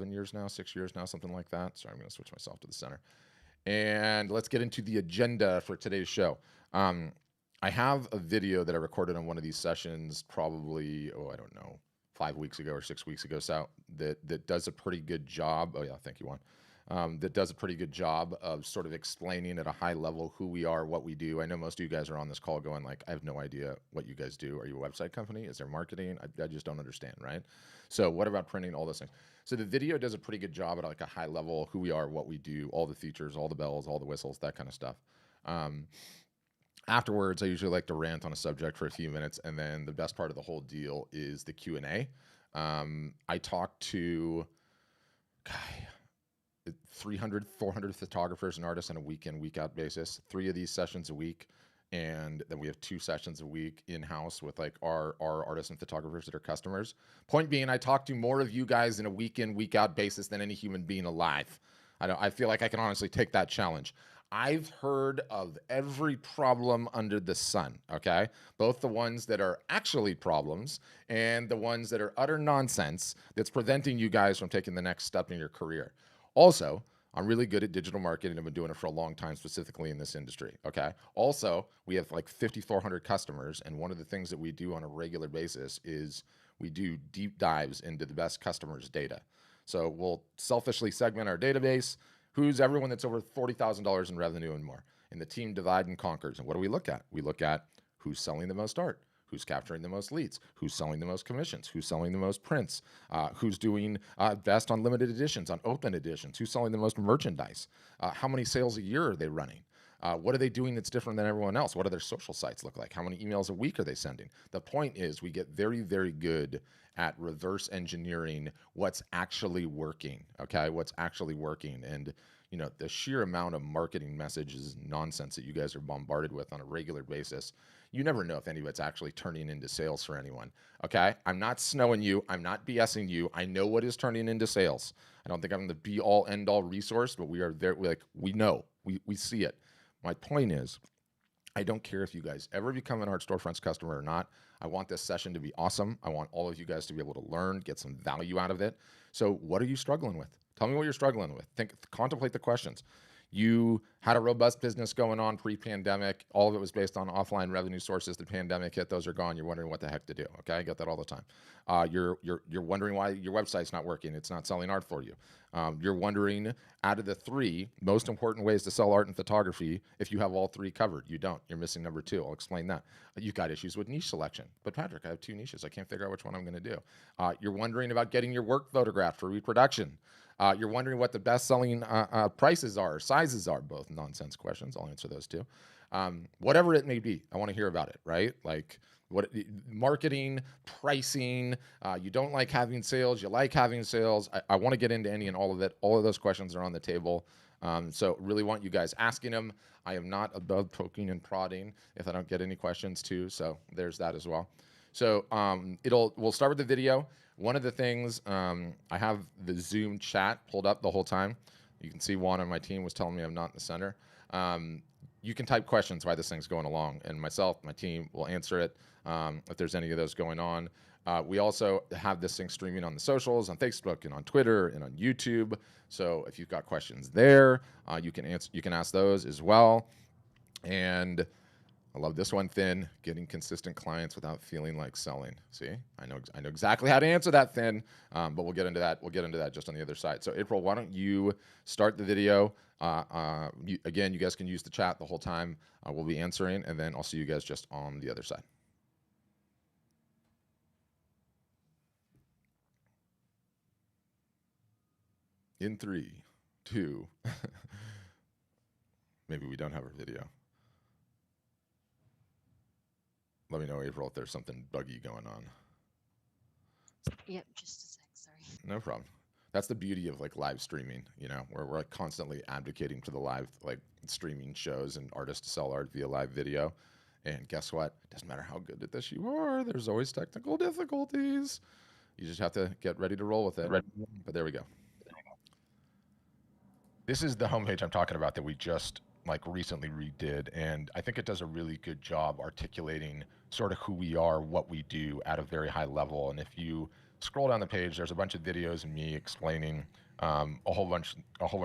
years now, 6 years now, something like that. Sorry, I'm going to switch myself to the center. And let's get into the agenda for today's show. I have a video that I recorded on one of these sessions probably, I don't know, 5 weeks ago or 6 weeks ago, so that does a pretty good job. Oh yeah, thank you, Juan. That does a pretty good job of sort of explaining at a high level who we are, what we do. I know most of you guys are on this call going like, I have no idea what you guys do. Are you a website company? Is there marketing? I just don't understand, right? So what about printing, all those things? So the video does a pretty good job at like a high level, who we are, what we do, all the features, all the bells, all the whistles, that kind of stuff. Afterwards, I usually like to rant on a subject for a few minutes, and then the best part of the whole deal is the Q&A. I talked to 300, 400 photographers and artists on a week in, week out basis, 3 of these sessions a week. And then we have 2 sessions a week in-house with like our artists and photographers that are customers. Point being, I talk to more of you guys in a week in, week out basis than any human being alive. I feel like I can honestly take that challenge. I've heard of every problem under the sun, okay? Both the ones that are actually problems and the ones that are utter nonsense that's preventing you guys from taking the next step in your career. Also, I'm really good at digital marketing. I've been doing it for a long time, specifically in this industry, okay? Also, we have like 5,400 customers, and one of the things that we do on a regular basis is we do deep dives into the best customers' data. So we'll selfishly segment our database. Who's everyone that's over $40,000 in revenue and more? And the team divide and conquers. And what do we look at? We look at who's selling the most art, who's capturing the most leads, who's selling the most commissions, who's selling the most prints, who's doing best on limited editions, on open editions, who's selling the most merchandise, how many sales a year are they running? What are they doing that's different than everyone else? What do their social sites look like? How many emails a week are they sending? The point is we get very, very good at reverse engineering what's actually working, okay? What's actually working. And you know, the sheer amount of marketing messages nonsense that you guys are bombarded with on a regular basis, you never know if any of it's actually turning into sales for anyone, okay? I'm not snowing you. I'm not BSing you. I know what is turning into sales. I don't think I'm the be-all, end-all resource, but we are there. We know. We see it. My point is, I don't care if you guys ever become an Art Storefronts customer or not. I want this session to be awesome. I want all of you guys to be able to learn, get some value out of it. So what are you struggling with? Tell me what you're struggling with. Contemplate the questions. You had a robust business going on pre-pandemic. All of it was based on offline revenue sources. The pandemic hit; those are gone. You're wondering what the heck to do. Okay, I get that all the time. You're wondering why your website's not working. It's not selling art for you. You're wondering, out of the 3 most important ways to sell art and photography, if you have all 3 covered. You don't. You're missing number 2. I'll explain that. You've got issues with niche selection. But Patrick, I have 2 niches. I can't figure out which one I'm going to do. You're wondering about getting your work photographed for reproduction. You're wondering what the best-selling prices are, sizes are, both nonsense questions. I'll answer those too. Whatever it may be, I want to hear about it, right? Like what marketing, pricing, you don't like having sales, you like having sales. I want to get into any and all of it. All of those questions are on the table. So really want you guys asking them. I am not above poking and prodding if I don't get any questions too. So there's that as well. So we'll start with the video. One of the things, I have the Zoom chat pulled up the whole time. You can see Juan on my team was telling me I'm not in the center. You can type questions while this thing's going along, and myself, my team will answer it if there's any of those going on. We also have this thing streaming on the socials, on Facebook and on Twitter and on YouTube. So if you've got questions there, you can ask those as well. And I love this one, Finn, getting consistent clients without feeling like selling. See, I know exactly how to answer that, Finn, but we'll get into that. We'll get into that just on the other side. So April, why don't you start the video? Again, you guys can use the chat the whole time. We'll be answering, and then I'll see you guys just on the other side. In 3, 2, maybe we don't have our video. Let me know, April, if there's something buggy going on. Yep, just a sec, sorry. No problem. That's the beauty of like live streaming, you know, where we're like constantly advocating for the live like streaming shows and artists to sell art via live video. And guess what? It doesn't matter how good at this you are, there's always technical difficulties. You just have to get ready to roll with it. But there we go. This is the homepage I'm talking about that we just like recently redid, and I think it does a really good job articulating sort of who we are, what we do at a very high level. And if you Scroll down the page. There's a bunch of videos of me explaining a whole bunch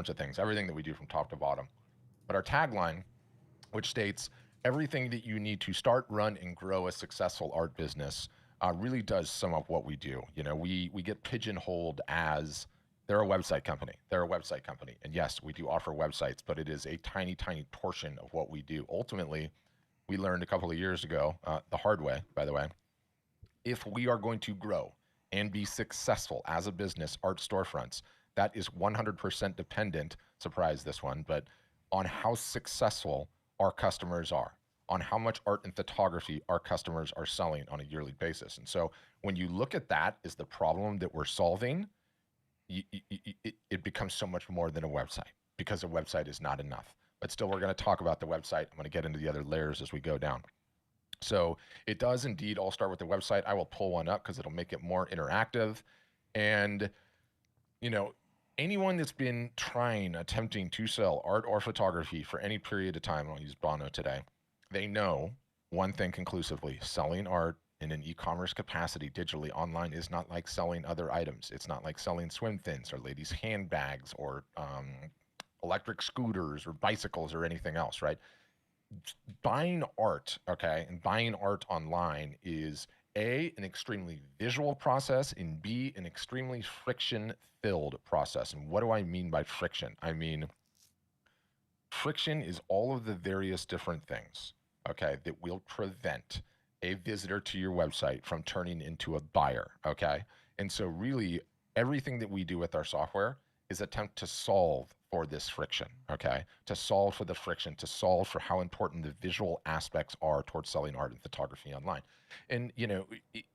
of things, everything that we do from top to bottom. But our tagline, which states everything that you need to start, run, and grow a successful art business, really does sum up what we do. You know, we get pigeonholed as they're a website company. They're a website company, and yes, we do offer websites, but it is a tiny, tiny portion of what we do. Ultimately, we learned a couple of years ago, the hard way, by the way, if we are going to grow and be successful as a business, art storefronts, that is 100% dependent, surprise this one, but on how successful our customers are, on how much art and photography our customers are selling on a yearly basis. And so when you look at that as the problem that we're solving, it becomes so much more than a website, because a website is not enough. But still, we're going to talk about the website. I'm going to get into the other layers as we go down. So it does indeed all start with the website. I will pull one up because it'll make it more interactive. And, you know, anyone that's been attempting to sell art or photography for any period of time, I'll use Bono today, they know one thing conclusively: selling art in an e-commerce capacity digitally online is not like selling other items. It's not like selling swim fins or ladies' handbags or electric scooters or bicycles or anything else, right? Buying art, okay, and buying art online is A, an extremely visual process, and B, an extremely friction filled process. And what do I mean by friction? I mean, friction is all of the various different things, okay, that will prevent a visitor to your website from turning into a buyer, okay? And so, really, everything that we do with our software is attempt to solve for this friction, okay? To solve for the friction, to solve for how important the visual aspects are towards selling art and photography online. And, you know,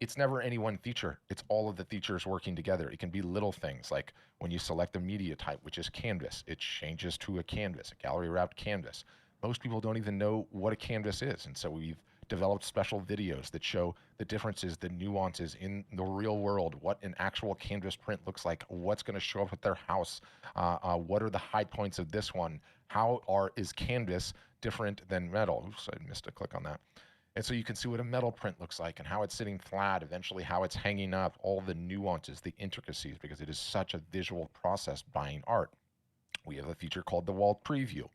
it's never any one feature, it's all of the features working together. It can be little things like when you select a media type, which is canvas, it changes to a canvas, a gallery wrapped canvas. Most people don't even know what a canvas is. And so we've developed special videos that show the differences, the nuances in the real world, what an actual canvas print looks like, what's going to show up at their house, what are the high points of this one, is canvas different than metal. Oops, I missed a click on that. And so you can see what a metal print looks like and how it's sitting flat, eventually how it's hanging up, all the nuances, the intricacies, because it is such a visual process buying art. We have a feature called the wall preview,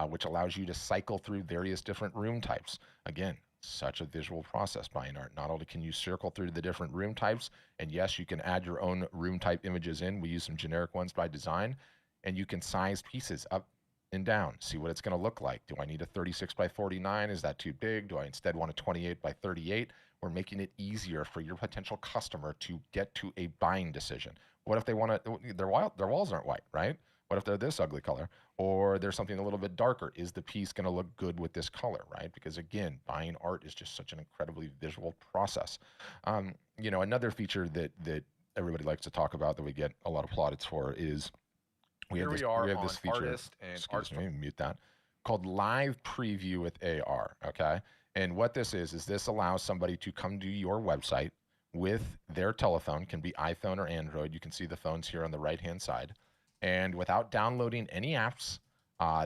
which allows you to cycle through various different room types. Again, such a visual process buying art. Not only can you circle through the different room types, and yes, you can add your own room type images in. We use some generic ones by design, and you can size pieces up and down, see what it's going to look like. Do I need a 36 by 49? Is that too big? Do I instead want a 28 by 38? We're making it easier for your potential customer to get to a buying decision. What if they want to, their walls aren't white, right? What if they're this ugly color? Or there's something a little bit darker? Is the piece going to look good with this color, right? Because again, buying art is just such an incredibly visual process. You know, another feature that everybody likes to talk about that we get a lot of plaudits for is we have this feature. Excuse me, mute that. Called Live Preview with AR. Okay, and what this is this allows somebody to come to your website with their telephone, can be iPhone or Android. You can see the phones here on the right hand side, and without downloading any apps,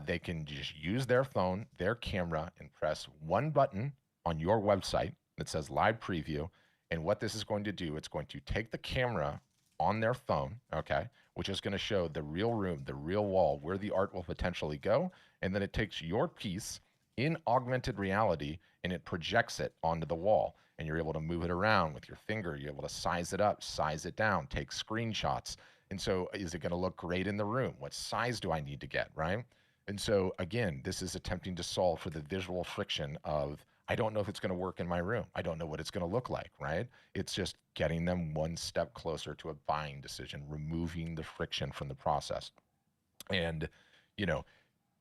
they can just use their phone, their camera, and press one button on your website that says Live Preview. And what this is going to do, it's going to take the camera on their phone, okay, which is going to show the real room, the real wall, where the art will potentially go. And then it takes your piece in augmented reality and it projects it onto the wall. And you're able to move it around with your finger. You're able to size it up, size it down, take screenshots. And so, is it going to look great in the room? What size do I need to get, right? And so, again, this is attempting to solve for the visual friction of, I don't know if it's going to work in my room. I don't know what it's going to look like, right? It's just getting them one step closer to a buying decision, removing the friction from the process. And, you know,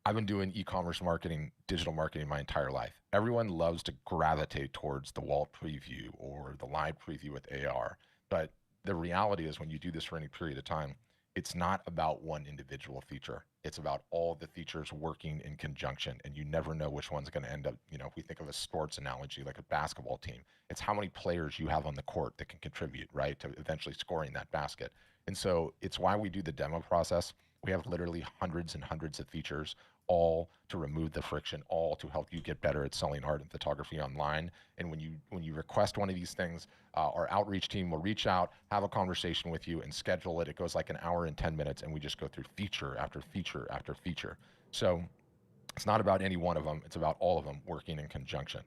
I've been doing e-commerce marketing, digital marketing my entire life. Everyone loves to gravitate towards the wall preview or the live preview with AR. But the reality is when you do this for any period of time, it's not about one individual feature. It's about all the features working in conjunction, and you never know which one's going to end up. You know, if we think of a sports analogy like a basketball team, it's how many players you have on the court that can contribute, right, to eventually scoring that basket. And so it's why we do the demo process. We have literally hundreds and hundreds of features. all to remove the friction, all to help you get better at selling art and photography online. And when you request one of these things, our outreach team will reach out, have a conversation with you, and schedule it. It goes like an hour and 10 minutes, and we just go through feature after feature after feature. So it's not about any one of them; it's about all of them working in conjunction.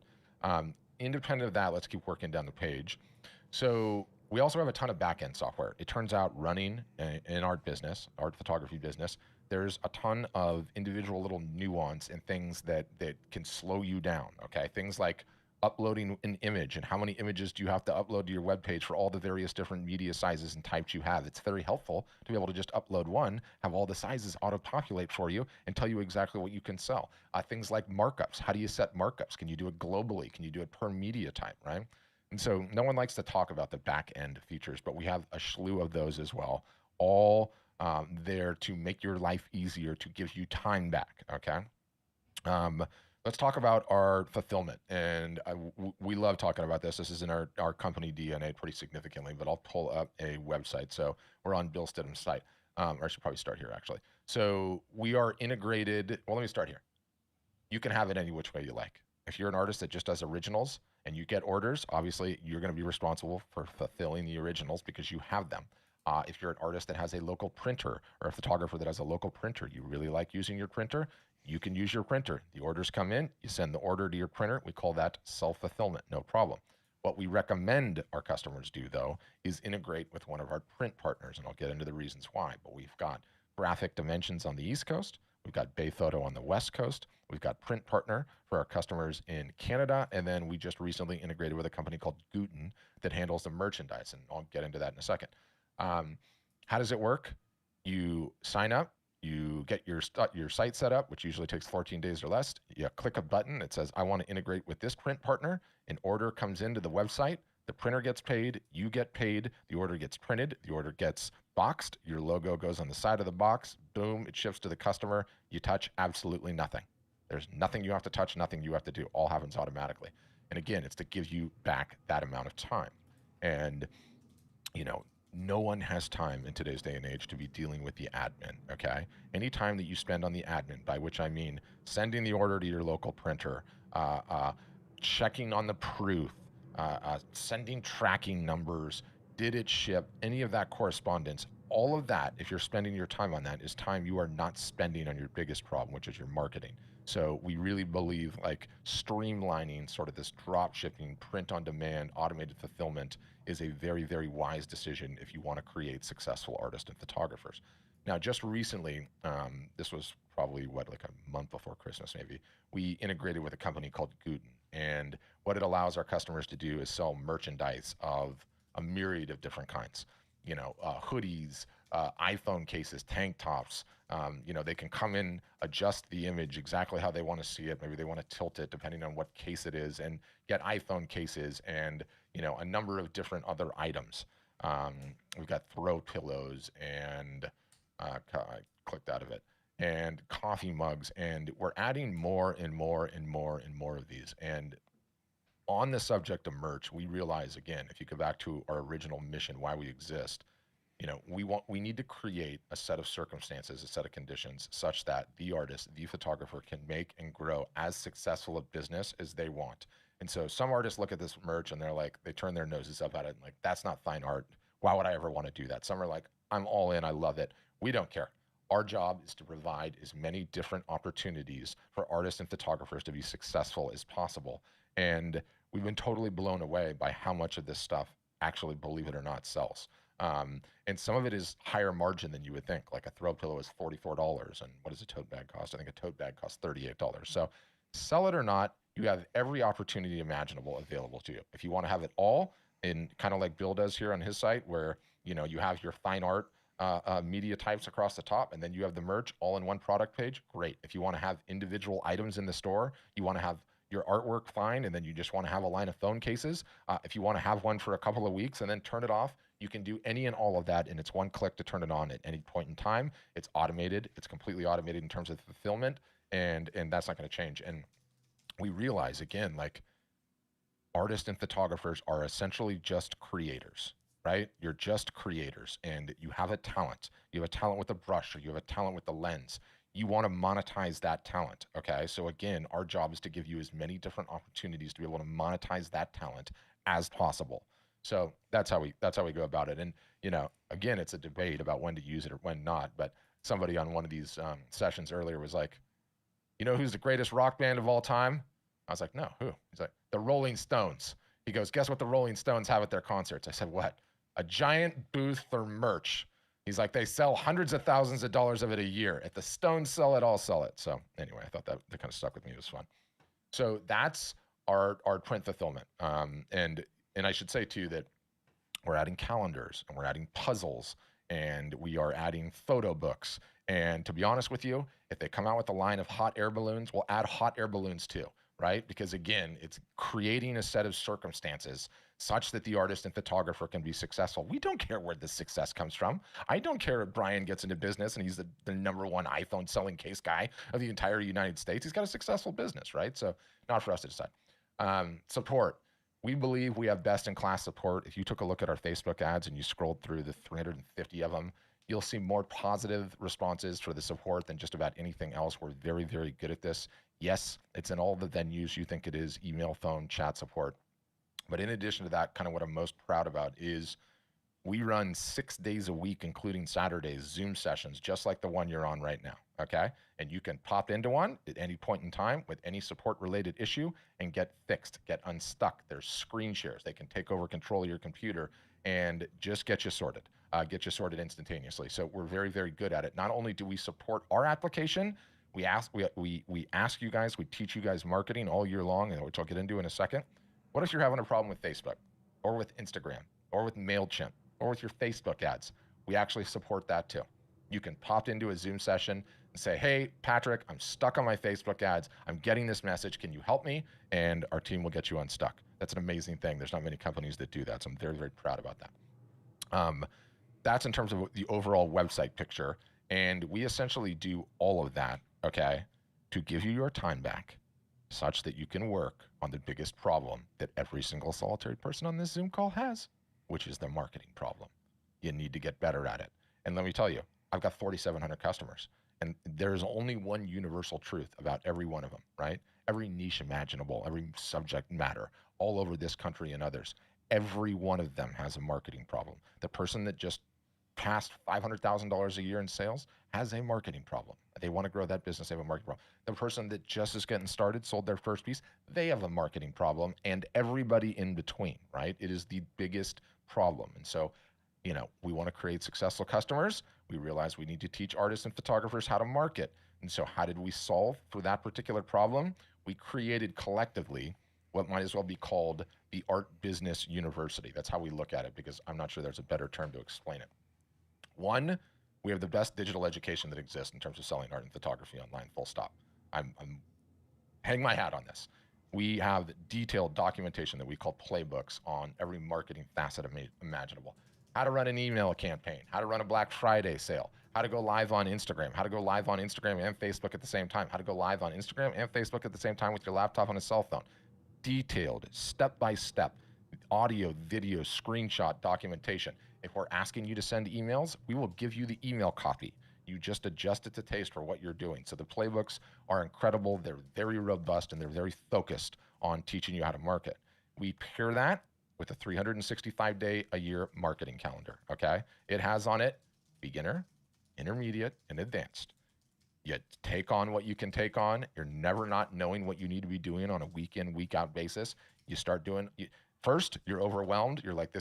Independent of that, let's keep working down the page. So we also have a ton of back-end software. It turns out running an art business, art photography business, there's a ton of individual little nuance and things that can slow you down. Okay, things like uploading an image and how many images do you have to upload to your web page for all the various different media sizes and types you have. It's very helpful to be able to just upload one, have all the sizes auto-populate for you, and tell you exactly what you can sell. Things like markups. How do you set markups? Can you do it globally? Can you do it per media type, right? And so no one likes to talk about the back end features, but we have a slew of those as well, all there to make your life easier, to give you time back. Okay. Um, let's talk about our fulfillment. And we love talking about this. This is in our company DNA pretty significantly, but I'll pull up a website. So we're on Bill Stidham's site. Or I should probably start here actually. So we are integrated. Well, let me start here. You can have it any which way you like. If you're an artist that just does originals and you get orders, obviously you're going to be responsible for fulfilling the originals because you have them. If you're an artist that has a local printer or a photographer that has a local printer, you really like using your printer, you can use your printer. The orders come in, you send the order to your printer. We call that self fulfillment, no problem. What we recommend our customers do, though, is integrate with one of our print partners, and I'll get into the reasons why. But we've got Graphic Dimensions on the East Coast, we've got Bay Photo on the West Coast, we've got Print Partner for our customers in Canada, and then we just recently integrated with a company called Guten that handles the merchandise, and I'll get into that in a second. Um, how does it work? You sign up, you get your site set up, which usually takes 14 days or less. You click a button that says, I want to integrate with this print partner. An order comes into the website. The printer gets paid. You get paid. The order gets printed. The order gets boxed. Your logo goes on the side of the box. Boom, it ships to the customer. You touch absolutely nothing. There's nothing you have to touch, nothing you have to do. All happens automatically. And again, it's to give you back that amount of time. And you know, no one has time in today's day and age to be dealing with the admin. Okay. Any time that you spend on the admin, by which I mean sending the order to your local printer, uh, uh, checking on the proof, sending tracking numbers, did it ship, any of that correspondence, all of that, if you're spending your time on that, is time you are not spending on your biggest problem, which is your marketing. So we really believe like streamlining sort of this drop shipping, print on demand, automated fulfillment is a very, very wise decision if you want to create successful artists and photographers. Now, just recently, this was probably what, like a month before Christmas, maybe, we integrated with a company called Guten. And what it allows our customers to do is sell merchandise of a myriad of different kinds. Hoodies, iPhone cases, tank tops. They can come in, adjust the image exactly how they want to see it. Maybe they want to tilt it depending on what case it is, and get iPhone cases and a number of different other items. We've got throw pillows and I clicked out of it, and coffee mugs, and we're adding more and more and more and more of these. And on the subject of merch, we realize again, if you go back to our original mission, why we exist, we need to create a set of circumstances, a set of conditions such that the artist, the photographer can make and grow as successful a business as they want. And so some artists look at this merch and they're like, they turn their noses up at it and like, that's not fine art. Why would I ever want to do that? Some are like, I'm all in, I love it. We don't care. Our job is to provide as many different opportunities for artists and photographers to be successful as possible. And we've been totally blown away by how much of this stuff actually, believe it or not, sells. And some of it is higher margin than you would think. Like a throw pillow is $44, and what does a tote bag cost? I think a tote bag costs $38. So, sell it or not, you have every opportunity imaginable available to you. If you want to have it all, in kind of like Bill does here on his site, where you have your fine art media types across the top, and then you have the merch all in one product page. Great. If you want to have individual items in the store, you want to have your artwork fine, and then you just want to have a line of phone cases. If you want to have one for a couple of weeks and then turn it off, you can do any and all of that, and it's one click to turn it on at any point in time. It's automated. It's completely automated in terms of fulfillment, and that's not going to change. And we realize again, like artists and photographers are essentially just creators, right? You're just creators, and you have a talent. You have a talent with a brush, or you have a talent with the lens. You want to monetize that talent. Okay. So again, our job is to give you as many different opportunities to be able to monetize that talent as possible. So that's how we go about it. And again, it's a debate about when to use it or when not. But somebody on one of these sessions earlier was like, who's the greatest rock band of all time? I was like, no, who? He's like, the Rolling Stones. He goes, guess what the Rolling Stones have at their concerts? I said, what? A giant booth for merch. He's like, they sell hundreds of thousands of dollars of it a year. If the Stones sell it, I'll sell it. So anyway, I thought that kind of stuck with me. It was fun. So that's our print fulfillment. And I should say too that we're adding calendars and we're adding puzzles and we are adding photo books. And to be honest with you, if they come out with a line of hot air balloons, we'll add hot air balloons too, right? Because again, it's creating a set of circumstances such that the artist and photographer can be successful. We don't care where the success comes from. I don't care if Brian gets into business and he's the number one iPhone selling case guy of the entire United States. He's got a successful business, right? So not for us to decide. Support. We believe we have best in class support. If you took a look at our Facebook ads and you scrolled through the 350 of them, you'll see more positive responses for the support than just about anything else. We're very, very good at this. Yes, it's in all the venues you think it is, email, phone, chat support. But in addition to that, kind of what I'm most proud about is we run 6 days a week, including Saturdays, Zoom sessions, just like the one you're on right now. Okay. And you can pop into one at any point in time with any support related issue and get fixed, get unstuck. There's screen shares. They can take over control of your computer and just get you sorted instantaneously. So we're very, very good at it. Not only do we support our application, we ask you guys, we teach you guys marketing all year long, which I'll get into in a second. What if you're having a problem with Facebook or with Instagram or with MailChimp or with your Facebook ads? We actually support that too. You can pop into a Zoom session and say, hey, Patrick, I'm stuck on my Facebook ads. I'm getting this message. Can you help me? And our team will get you unstuck. That's an amazing thing. There's not many companies that do that. So I'm very, very proud about that. That's in terms of the overall website picture. And we essentially do all of that, okay, to give you your time back such that you can work on the biggest problem that every single solitary person on this Zoom call has, which is the marketing problem. You need to get better at it. And let me tell you, I've got 4,700 customers, and there's only one universal truth about every one of them, right? Every niche imaginable, every subject matter, all over this country and others, every one of them has a marketing problem. The person that just passed $500,000 a year in sales has a marketing problem. They want to grow that business, they have a marketing problem. The person that just is getting started, sold their first piece, they have a marketing problem, and everybody in between, right? It is the biggest problem. And so, we want to create successful customers. We realize we need to teach artists and photographers how to market. And so how did we solve for that particular problem? We created collectively what might as well be called the Art Business University. That's how we look at it, because I'm not sure there's a better term to explain it. One, we have the best digital education that exists in terms of selling art and photography online, full stop. I'm hang my hat on this. We have detailed documentation that we call playbooks on every marketing facet imaginable. How to run an email campaign, how to run a Black Friday sale, how to go live on Instagram, how to go live on Instagram and Facebook at the same time, how to go live on Instagram and Facebook at the same time with your laptop and a cell phone. Detailed, step-by-step, audio, video, screenshot documentation. If we're asking you to send emails, we will give you the email copy. You just adjust it to taste for what you're doing. So the playbooks are incredible. They're very robust, and they're very focused on teaching you how to market. We pair that with a 365-day-a-year marketing calendar, okay? It has on it beginner, intermediate, and advanced. You take on what you can take on. You're never not knowing what you need to be doing on a week in, week out basis. You start doing, first, you're overwhelmed. You're like,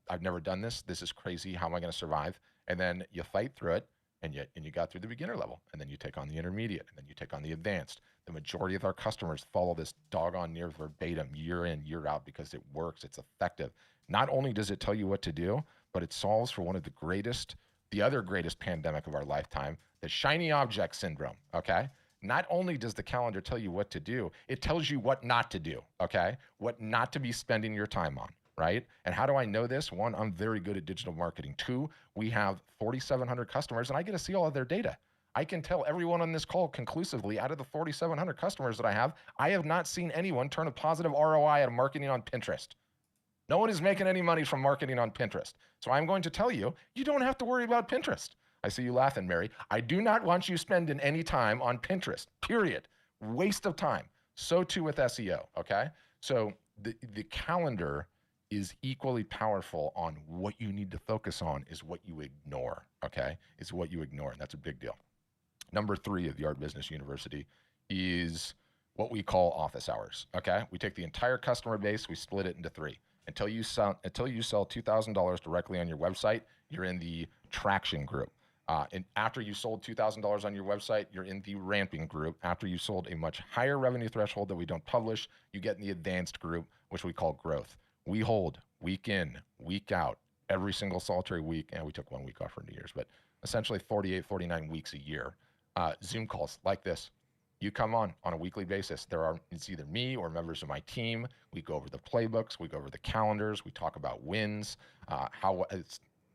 I've never done this. This is crazy. How am I going to survive? And then you fight through it, and you got through the beginner level, and then you take on the intermediate, and then you take on the advanced. The majority of our customers follow this doggone near verbatim year in, year out, because it works. It's effective. Not only does it tell you what to do, but it solves for one of the other greatest pandemic of our lifetime, the shiny object syndrome, okay? Not only does the calendar tell you what to do, it tells you what not to do, okay? What not to be spending your time on, right? And how do I know this? One, I'm very good at digital marketing. Two, we have 4,700 customers, and I get to see all of their data. I can tell everyone on this call conclusively, out of the 4,700 customers that I have not seen anyone turn a positive ROI out of marketing on Pinterest. No one is making any money from marketing on Pinterest. So I'm going to tell you, you don't have to worry about Pinterest. I see you laughing, Mary. I do not want you spending any time on Pinterest, period. Waste of time. So too with SEO, okay? So the calendar is equally powerful on what you need to focus on is what you ignore, okay? Is what you ignore, and that's a big deal. Number 3 of the Art Business University is what we call office hours. Okay, we take the entire customer base, we split it into 3. Until you sell $2,000 directly on your website, you're in the traction group. And after you sold $2,000 on your website, you're in the ramping group. After you sold a much higher revenue threshold that we don't publish, you get in the advanced group, which we call growth. We hold week in, week out, every single solitary week, and we took 1 week off for New Year's, but essentially 48, 49 weeks a year. Zoom calls like this. You come on a weekly basis. It's either me or members of my team. We go over the playbooks, we go over the calendars, we talk about wins, how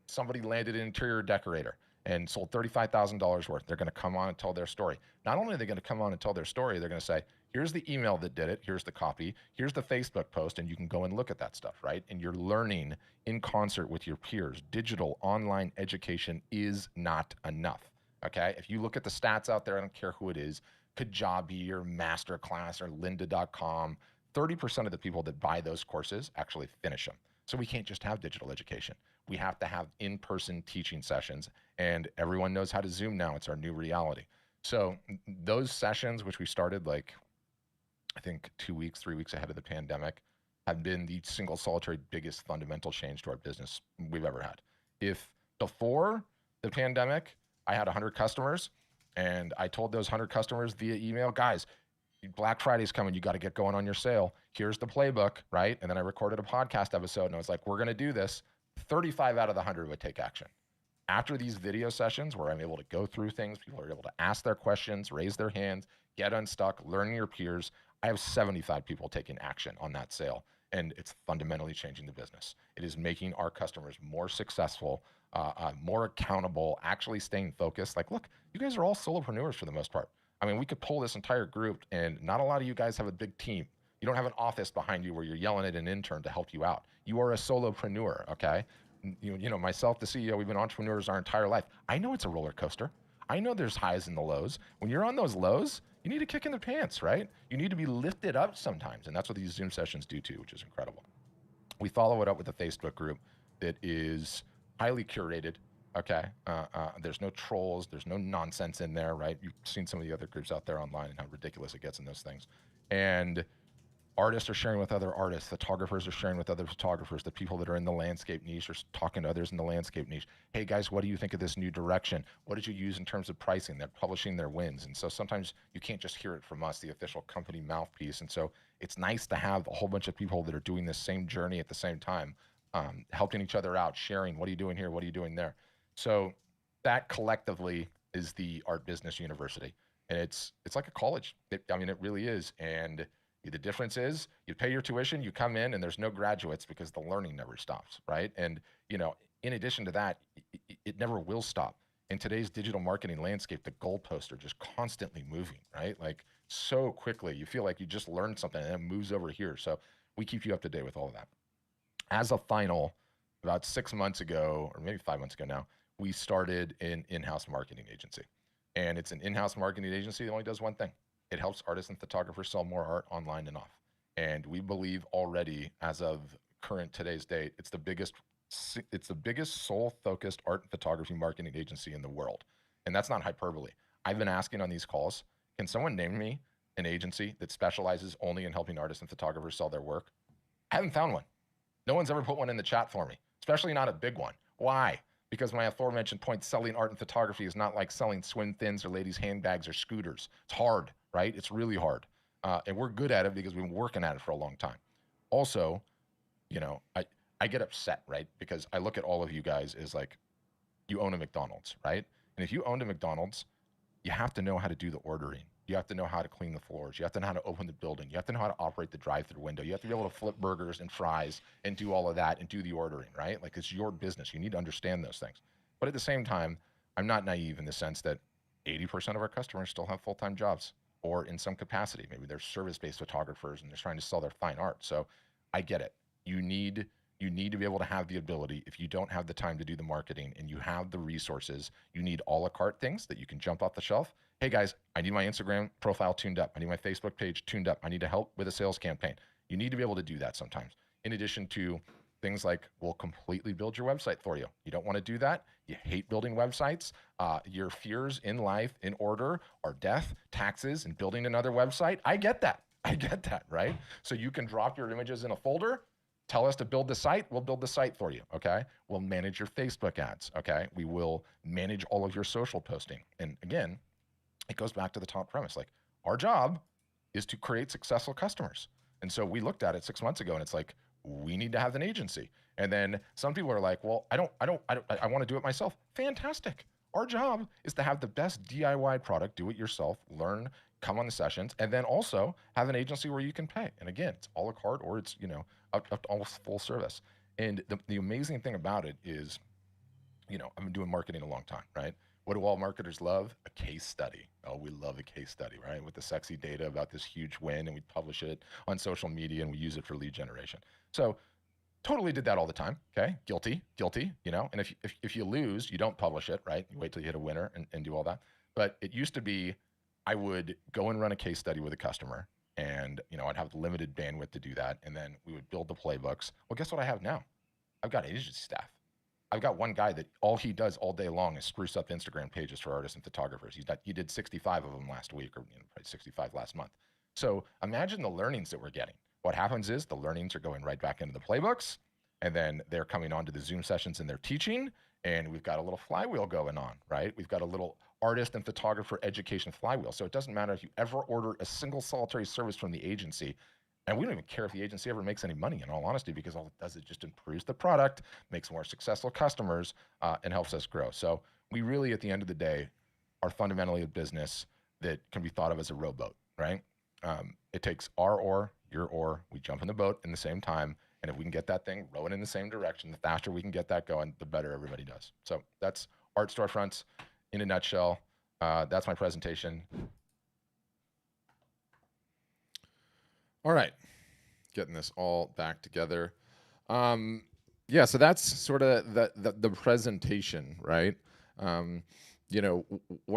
somebody landed an interior decorator and sold $35,000 worth. They're going to come on and tell their story. Not only are they going to come on and tell their story, they're going to say, here's the email that did it, here's the copy, here's the Facebook post, and you can go and look at that stuff, right? And you're learning in concert with your peers. Digital online education is not enough. Okay, if you look at the stats out there, I don't care who it is, Kajabi or Masterclass or lynda.com, 30% of the people that buy those courses actually finish them. So we can't just have digital education. We have to have in-person teaching sessions, and everyone knows how to Zoom now. It's our new reality. So those sessions, which we started like, I think 2 weeks, 3 weeks ahead of the pandemic, have been the single solitary biggest fundamental change to our business we've ever had. If before the pandemic, I had 100 customers, and I told those 100 customers via email, guys, Black Friday's coming. You got to get going on your sale. Here's the playbook, right? And then I recorded a podcast episode, and I was like, we're going to do this. 35 out of the 100 would take action. After these video sessions where I'm able to go through things, people are able to ask their questions, raise their hands, get unstuck, learn your peers. I have 75 people taking action on that sale, and it's fundamentally changing the business. It is making our customers more successful, more accountable, actually staying focused. Like, look, you guys are all solopreneurs for the most part. I mean, we could pull this entire group, and not a lot of you guys have a big team. You don't have an office behind you where you're yelling at an intern to help you out. You are a solopreneur, okay? You know, myself, the CEO, we've been entrepreneurs our entire life. I know it's a roller coaster. I know there's highs and the lows. When you're on those lows, you need a kick in the pants, right? You need to be lifted up sometimes, and that's what these Zoom sessions do too, which is incredible. We follow it up with a Facebook group that is highly curated. Okay, there's no trolls, there's no nonsense in there, right? You've seen some of the other groups out there online and how ridiculous it gets in those things. And artists are sharing with other artists, photographers are sharing with other photographers, the people that are in the landscape niche are talking to others in the landscape niche. Hey guys, what do you think of this new direction? What did you use in terms of pricing? They're publishing their wins. And so sometimes you can't just hear it from us, the official company mouthpiece. And so it's nice to have a whole bunch of people that are doing this same journey at the same time, helping each other out, sharing, what are you doing here? What are you doing there? So that collectively is the Art Business University. And it's like a college. I mean, it really is. And the difference is you pay your tuition, you come in, and there's no graduates because the learning never stops, right? And, you know, in addition to that, it never will stop. In today's digital marketing landscape, the goalposts are just constantly moving, right? Like so quickly, you feel like you just learned something and it moves over here. So we keep you up to date with all of that. As a final, about 6 months ago, or maybe 5 months ago now, we started an in-house marketing agency. And it's an in-house marketing agency that only does one thing. It helps artists and photographers sell more art online and off. And we believe already, as of today's date, it's the biggest sole-focused art and photography marketing agency in the world. And that's not hyperbole. I've been asking on these calls, can someone name me an agency that specializes only in helping artists and photographers sell their work? I haven't found one. No one's ever put one in the chat for me, especially not a big one. Why? Because my aforementioned point, selling art and photography is not like selling swim thins or ladies' handbags or scooters. It's hard, right? It's really hard. And we're good at it because we've been working at it for a long time. Also, you know, I get upset, right? Because I look at all of you guys as like, you own a McDonald's, right? And if you owned a McDonald's, you have to know how to do the ordering. You have to know how to clean the floors. You have to know how to open the building. You have to know how to operate the drive-through window. You have to be able to flip burgers and fries and do all of that and do the ordering, right? Like it's your business. You need to understand those things. But at the same time, I'm not naive in the sense that 80% of our customers still have full-time jobs or in some capacity. Maybe they're service-based photographers and they're trying to sell their fine art. So I get it. You need You need to be able to have the ability, if you don't have the time to do the marketing and you have the resources, you need a la carte things that you can jump off the shelf. Hey guys, I need my Instagram profile tuned up. I need my Facebook page tuned up. I need to help with a sales campaign. You need to be able to do that sometimes. In addition to things like, we'll completely build your website for you. You don't want to do that. You hate building websites. Your fears in life, in order, are death, taxes, and building another website. I get that. I get that, right? So you can drop your images in a folder, tell us to build the site, we'll build the site for you, okay? We'll manage your Facebook ads, okay? We will manage all of your social posting. And again, it goes back to the top premise. Like, our job is to create successful customers. And so we looked at it 6 months ago and it's like, we need to have an agency. And then some people are like, well, I want to do it myself. Fantastic. Our job is to have the best DIY product, do it yourself, learn, come on the sessions, and then also have an agency where you can pay. And again, it's a la carte or it's, almost full service. And the amazing thing about it is, I've been doing marketing a long time, right? What do all marketers love? A case study. Oh, we love a case study, right? With the sexy data about this huge win, and we publish it on social media and we use it for lead generation. So totally did that all the time. Okay, guilty. And if you lose, you don't publish it, right? You wait till you hit a winner and do all that. But it used to be, I would go and run a case study with a customer, and I'd have limited bandwidth to do that, and then we would build the playbooks. Well, guess what I have now? I've got agency staff. I've got one guy that all he does all day long is spruce up Instagram pages for artists and photographers. He did 65 of them last week, or probably 65 last month. So imagine the learnings that we're getting. What happens is the learnings are going right back into the playbooks, and then they're coming onto the Zoom sessions and they're teaching, and we've got a little flywheel going on, right? We've got a little artist and photographer education flywheel. So it doesn't matter if you ever order a single solitary service from the agency, and we don't even care if the agency ever makes any money, in all honesty, because all it does is just improves the product, makes more successful customers, and helps us grow. So we really, at the end of the day, are fundamentally a business that can be thought of as a rowboat, right? It takes our oar, your oar. We jump in the boat in the same time, and if we can get that thing rowing in the same direction, the faster we can get that going, the better everybody does. So that's Art Storefronts in a nutshell. That's my presentation. All right, getting this all back together. Yeah, so that's sort of the presentation, right? One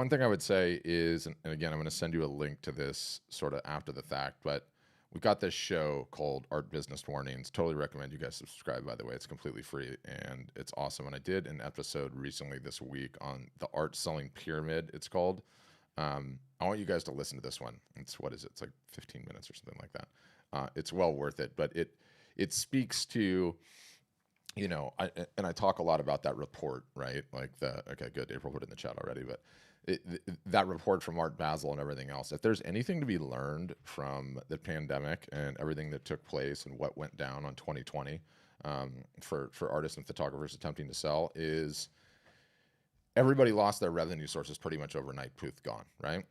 thing I would say is, and again, I'm going to send you a link to this sort of after the fact, but we've got this show called Art Business Warnings. Totally recommend you guys subscribe, by the way. It's completely free and it's awesome. And I did an episode recently this week on the art selling pyramid, it's called. I want you guys to listen to this one. What is it? It's like 15 minutes or something like that. It's well worth it, but it speaks to, I talk a lot about that report, right? Like okay, good. April put it in the chat already, but that report from Art Basel and everything else. If there's anything to be learned from the pandemic and everything that took place and what went down on 2020 for artists and photographers attempting to sell, is everybody lost their revenue sources pretty much overnight. Poof, gone, right?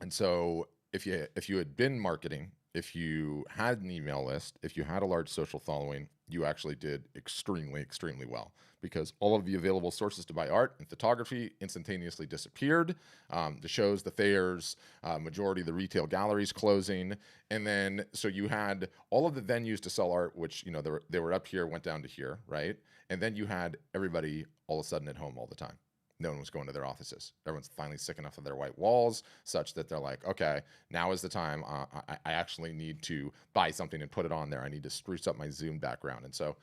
And so if you had been marketing, if you had an email list, if you had a large social following, you actually did extremely, extremely well, because all of the available sources to buy art and photography instantaneously disappeared. The shows, the fairs, majority of the retail galleries closing. And then, so you had all of the venues to sell art, which, they were up here, went down to here, right? And then you had everybody all of a sudden at home all the time. No one was going to their offices. Everyone's finally sick enough of their white walls, such that they're like, okay, now is the time. I actually need to buy something and put it on there. I need to spruce up my Zoom background. And so,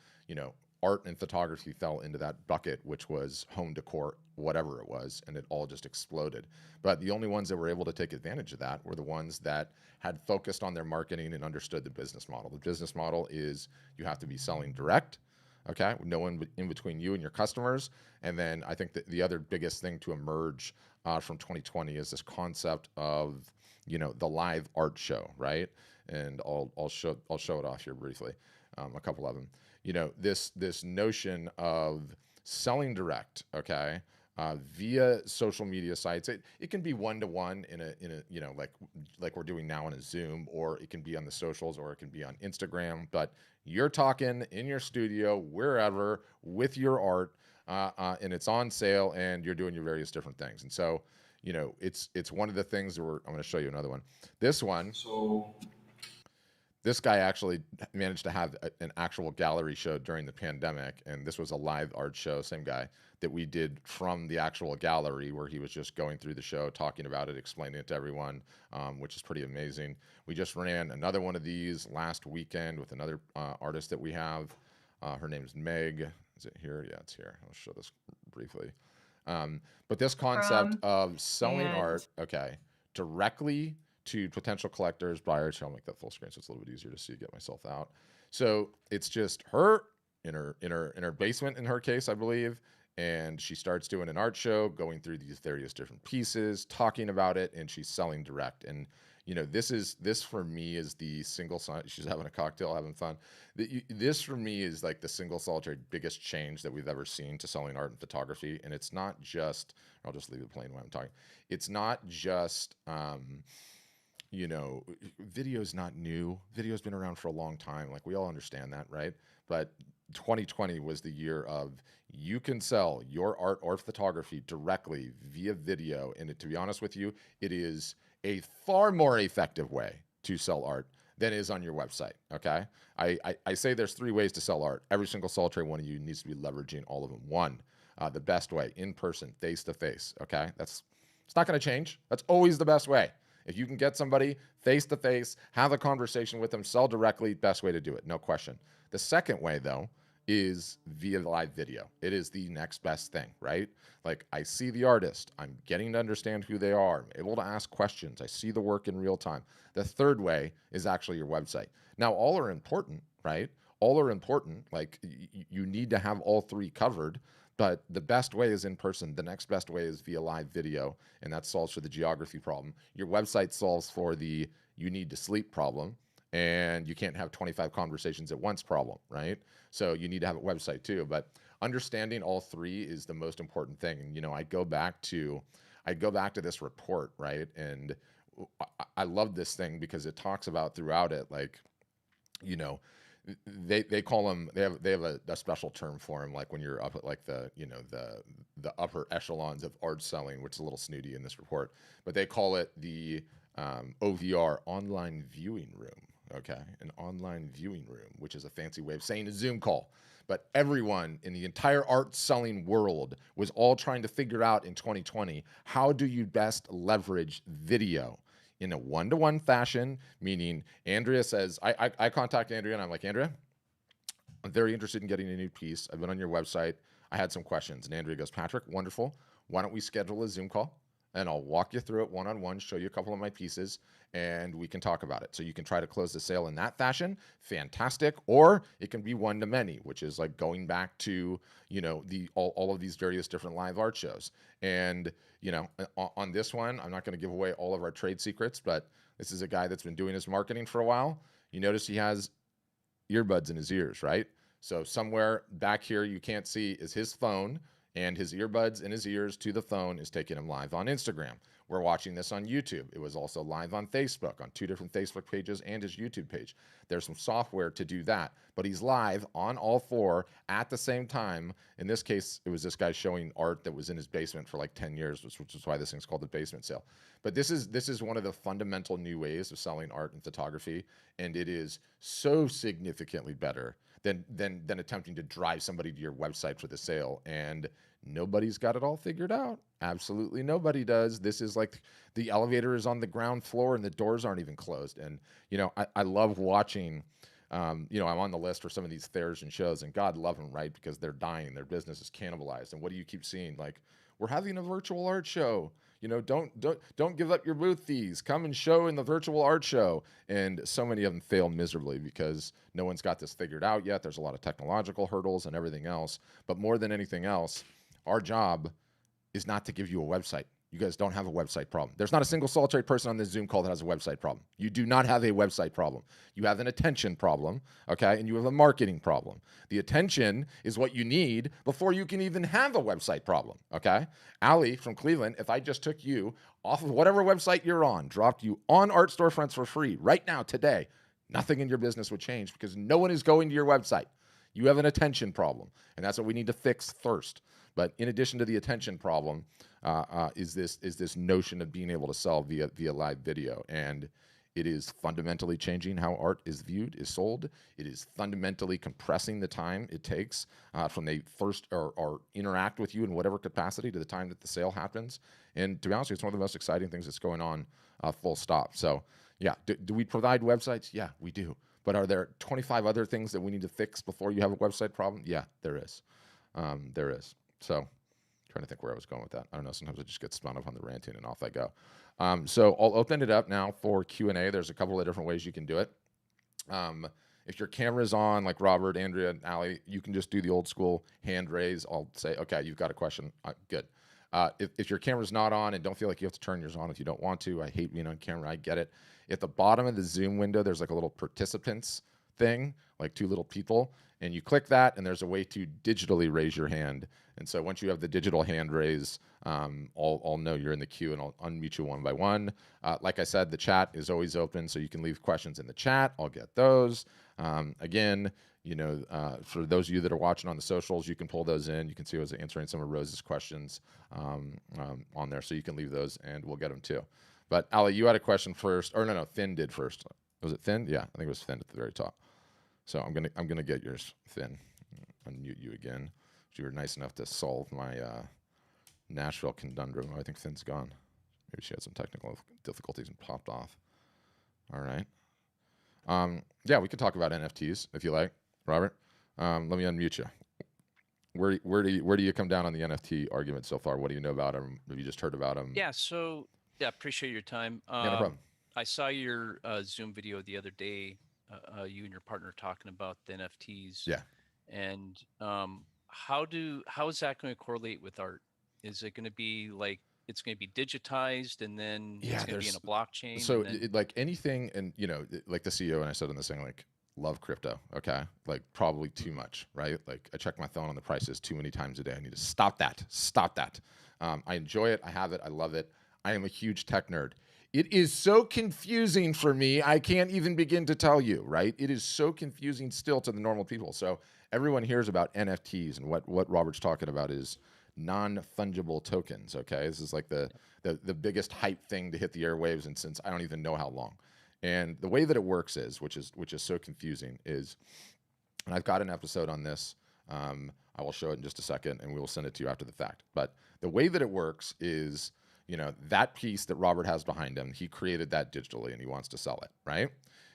art and photography fell into that bucket, which was home decor, whatever it was, and it all just exploded. But the only ones that were able to take advantage of that were the ones that had focused on their marketing and understood the business model. The business model is, you have to be selling direct. Okay, no one in between you and your customers. And then I think that the other biggest thing to emerge from 2020 is this concept of, the live art show, right? And I'll show it off here briefly, a couple of them. This notion of selling direct, okay, via social media sites. It can be one-to-one in a like we're doing now in a Zoom, or it can be on the socials, or it can be on Instagram. But you're talking in your studio, wherever, with your art, and it's on sale, and you're doing your various different things. And so, it's one of the things where I'm going to show you another one. This one. this guy actually managed to have an actual gallery show during the pandemic, and this was a live art show, same guy, that we did from the actual gallery, where he was just going through the show, talking about it, explaining it to everyone, which is pretty amazing. We just ran another one of these last weekend with another artist that we have. Her name's Meg. Is it here? Yeah, it's here. I'll show this briefly. But this concept of selling art, okay, directly to potential collectors, buyers. I'll make that full screen so it's a little bit easier to see. Get myself out. So it's just her in her basement, in her case, I believe, and she starts doing an art show, going through these various different pieces, talking about it, and she's selling direct. And this for me is the single. She's having a cocktail, having fun. This for me is like the single solitary biggest change that we've ever seen to selling art and photography. And it's not just. I'll just leave it plain when I'm talking. It's not just. Video's not new. Video's been around for a long time. Like, we all understand that, right? But 2020 was the year of you can sell your art or photography directly via video. And to be honest with you, it is a far more effective way to sell art than is on your website. Okay. I say there's 3 ways to sell art. Every single solitary one of you needs to be leveraging all of them. One, the best way, in person, face to face. Okay. It's not going to change. That's always the best way. If you can get somebody face to face, have a conversation with them, sell directly, best way to do it, no question. The second way, though, is via live video. It is the next best thing, right? Like, I see the artist, I'm getting to understand who they are, I'm able to ask questions, I see the work in real time. The third way is actually your website. Now, all are important, right? All are important. Like, you need to have all 3 covered. But the best way is in person. The next best way is via live video, and that solves for the geography problem. Your website solves for the you need to sleep problem, and you can't have 25 conversations at once problem, right? So you need to have a website too. But understanding all 3 is the most important thing. And I go back to this report, right? And I love this thing because it talks about throughout it, like, they call them, they have a special term for them, like when you're up at like the upper echelons of art selling, which is a little snooty in this report, but they call it the OVR, online viewing room. Okay, an online viewing room, which is a fancy way of saying a Zoom call. But everyone in the entire art selling world was all trying to figure out in 2020, how do you best leverage video in a one-to-one fashion? Meaning, Andrea says, I contact Andrea and I'm like, Andrea, I'm very interested in getting a new piece. I've been on your website. I had some questions. And Andrea goes, Patrick, wonderful. Why don't we schedule a Zoom call? And I'll walk you through it one-on-one, show you a couple of my pieces, and we can talk about it. So you can try to close the sale in that fashion. Fantastic. Or it can be one-to-many, which is like going back to, all of these various different live art shows. And, on this one, I'm not going to give away all of our trade secrets, but this is a guy that's been doing his marketing for a while. You notice he has earbuds in his ears, right? So somewhere back here you can't see is his phone, and his earbuds in his ears to the phone is taking him live on Instagram. We're watching this on YouTube. It was also live on Facebook, on 2 different Facebook pages and his YouTube page. There's some software to do that, but he's live on all 4 at the same time. In this case, it was this guy showing art that was in his basement for like 10 years, which is why this thing's called the basement sale. But this is one of the fundamental new ways of selling art and photography, and it is so significantly better than attempting to drive somebody to your website for the sale. And nobody's got it all figured out. Absolutely nobody does. This is like the elevator is on the ground floor and the doors aren't even closed. And, I love watching, I'm on the list for some of these fairs and shows, and God love them, right? Because they're dying. Their business is cannibalized. And what do you keep seeing? Like, we're having a virtual art show. Don't give up your booth fees. Come and show in the virtual art show. And so many of them fail miserably because no one's got this figured out yet. There's a lot of technological hurdles and everything else. But more than anything else, our job is not to give you a website. You guys don't have a website problem. There's not a single solitary person on this Zoom call that has a website problem. You do not have a website problem. You have an attention problem, okay? And you have a marketing problem. The attention is what you need before you can even have a website problem, okay? Allie from Cleveland, if I just took you off of whatever website you're on, dropped you on art storefronts for free right now, today, nothing in your business would change because no one is going to your website. You have an attention problem, and that's what we need to fix first. But in addition to the attention problem, is this notion of being able to sell via live video, and It is fundamentally changing how art is viewed, is sold. It is fundamentally compressing the time it takes from they first or interact with you in whatever capacity to the time that the sale happens. And to be honest with you, it's one of the most exciting things that's going on, full stop. So yeah, do we provide websites? Yeah, we do. But are there 25 other things that we need to fix before you have a website problem? Yeah, there is. There is. So trying to think where I was going with that. I don't know. Sometimes I just get spun up on the ranting and off I go. So I'll open it up now for Q&A. There's a couple of different ways you can do it. If your camera's on, like Robert, Andrea, and Allie, you can just do the old school hand raise. I'll say, okay, you've got a question. Good. If your camera's not on and don't feel like you have to turn yours on if you don't want to, I hate being on camera. I get it. At the bottom of the Zoom window, there's like a little participants thing, like two little people, and you click that, and there's a way to digitally raise your hand. And so once you have the digital hand raise, I'll know you're in the queue, and I'll unmute you one by one. Like I said, the chat is always open, so you can leave questions in the chat. I'll get those. Again, for those of you that are watching on the socials, you can pull those in. You can see I was answering some of Rose's questions on there, so you can leave those, and we'll get them too. But Allie, you had a question first, or no, Finn did first. Was it Finn? Yeah, I think it was Finn at the very top. So I'm gonna get yours, Finn. Unmute you again. You were nice enough to solve my Nashville conundrum. Oh, I think Finn's gone. Maybe she had some technical difficulties and popped off. All right. Yeah, we could talk about NFTs if you like, Robert. Let me unmute you. Where do you come down on the NFT argument so far? What do you know about them? Have you just heard about them? Yeah. So yeah, appreciate your time. Yeah, no problem. I saw your Zoom video the other day. You and your partner talking about the NFTs. Yeah. And how is that going to correlate with art? Is it going to be like it's going to be digitized and then it's going to be in a blockchain? So like anything, and like the CEO and I said on this thing, like love crypto. Okay, like probably too much, right? Like I check my phone on the prices too many times a day. I need to stop that. Stop that. I enjoy it. I have it. I love it. I am a huge tech nerd. It is so confusing for me. I can't even begin to tell you, right? It is so confusing still to the normal people. So everyone hears about NFTs, and what Robert's talking about is non-fungible tokens. Okay, this is like the biggest hype thing to hit the airwaves, and since I don't even know how long. And the way that it works is, which is so confusing, is, and I've got an episode on this. I will show it in just a second, and we will send it to you after the fact. But the way that it works is, that piece that Robert has behind him, he created that digitally, and he wants to sell it, right?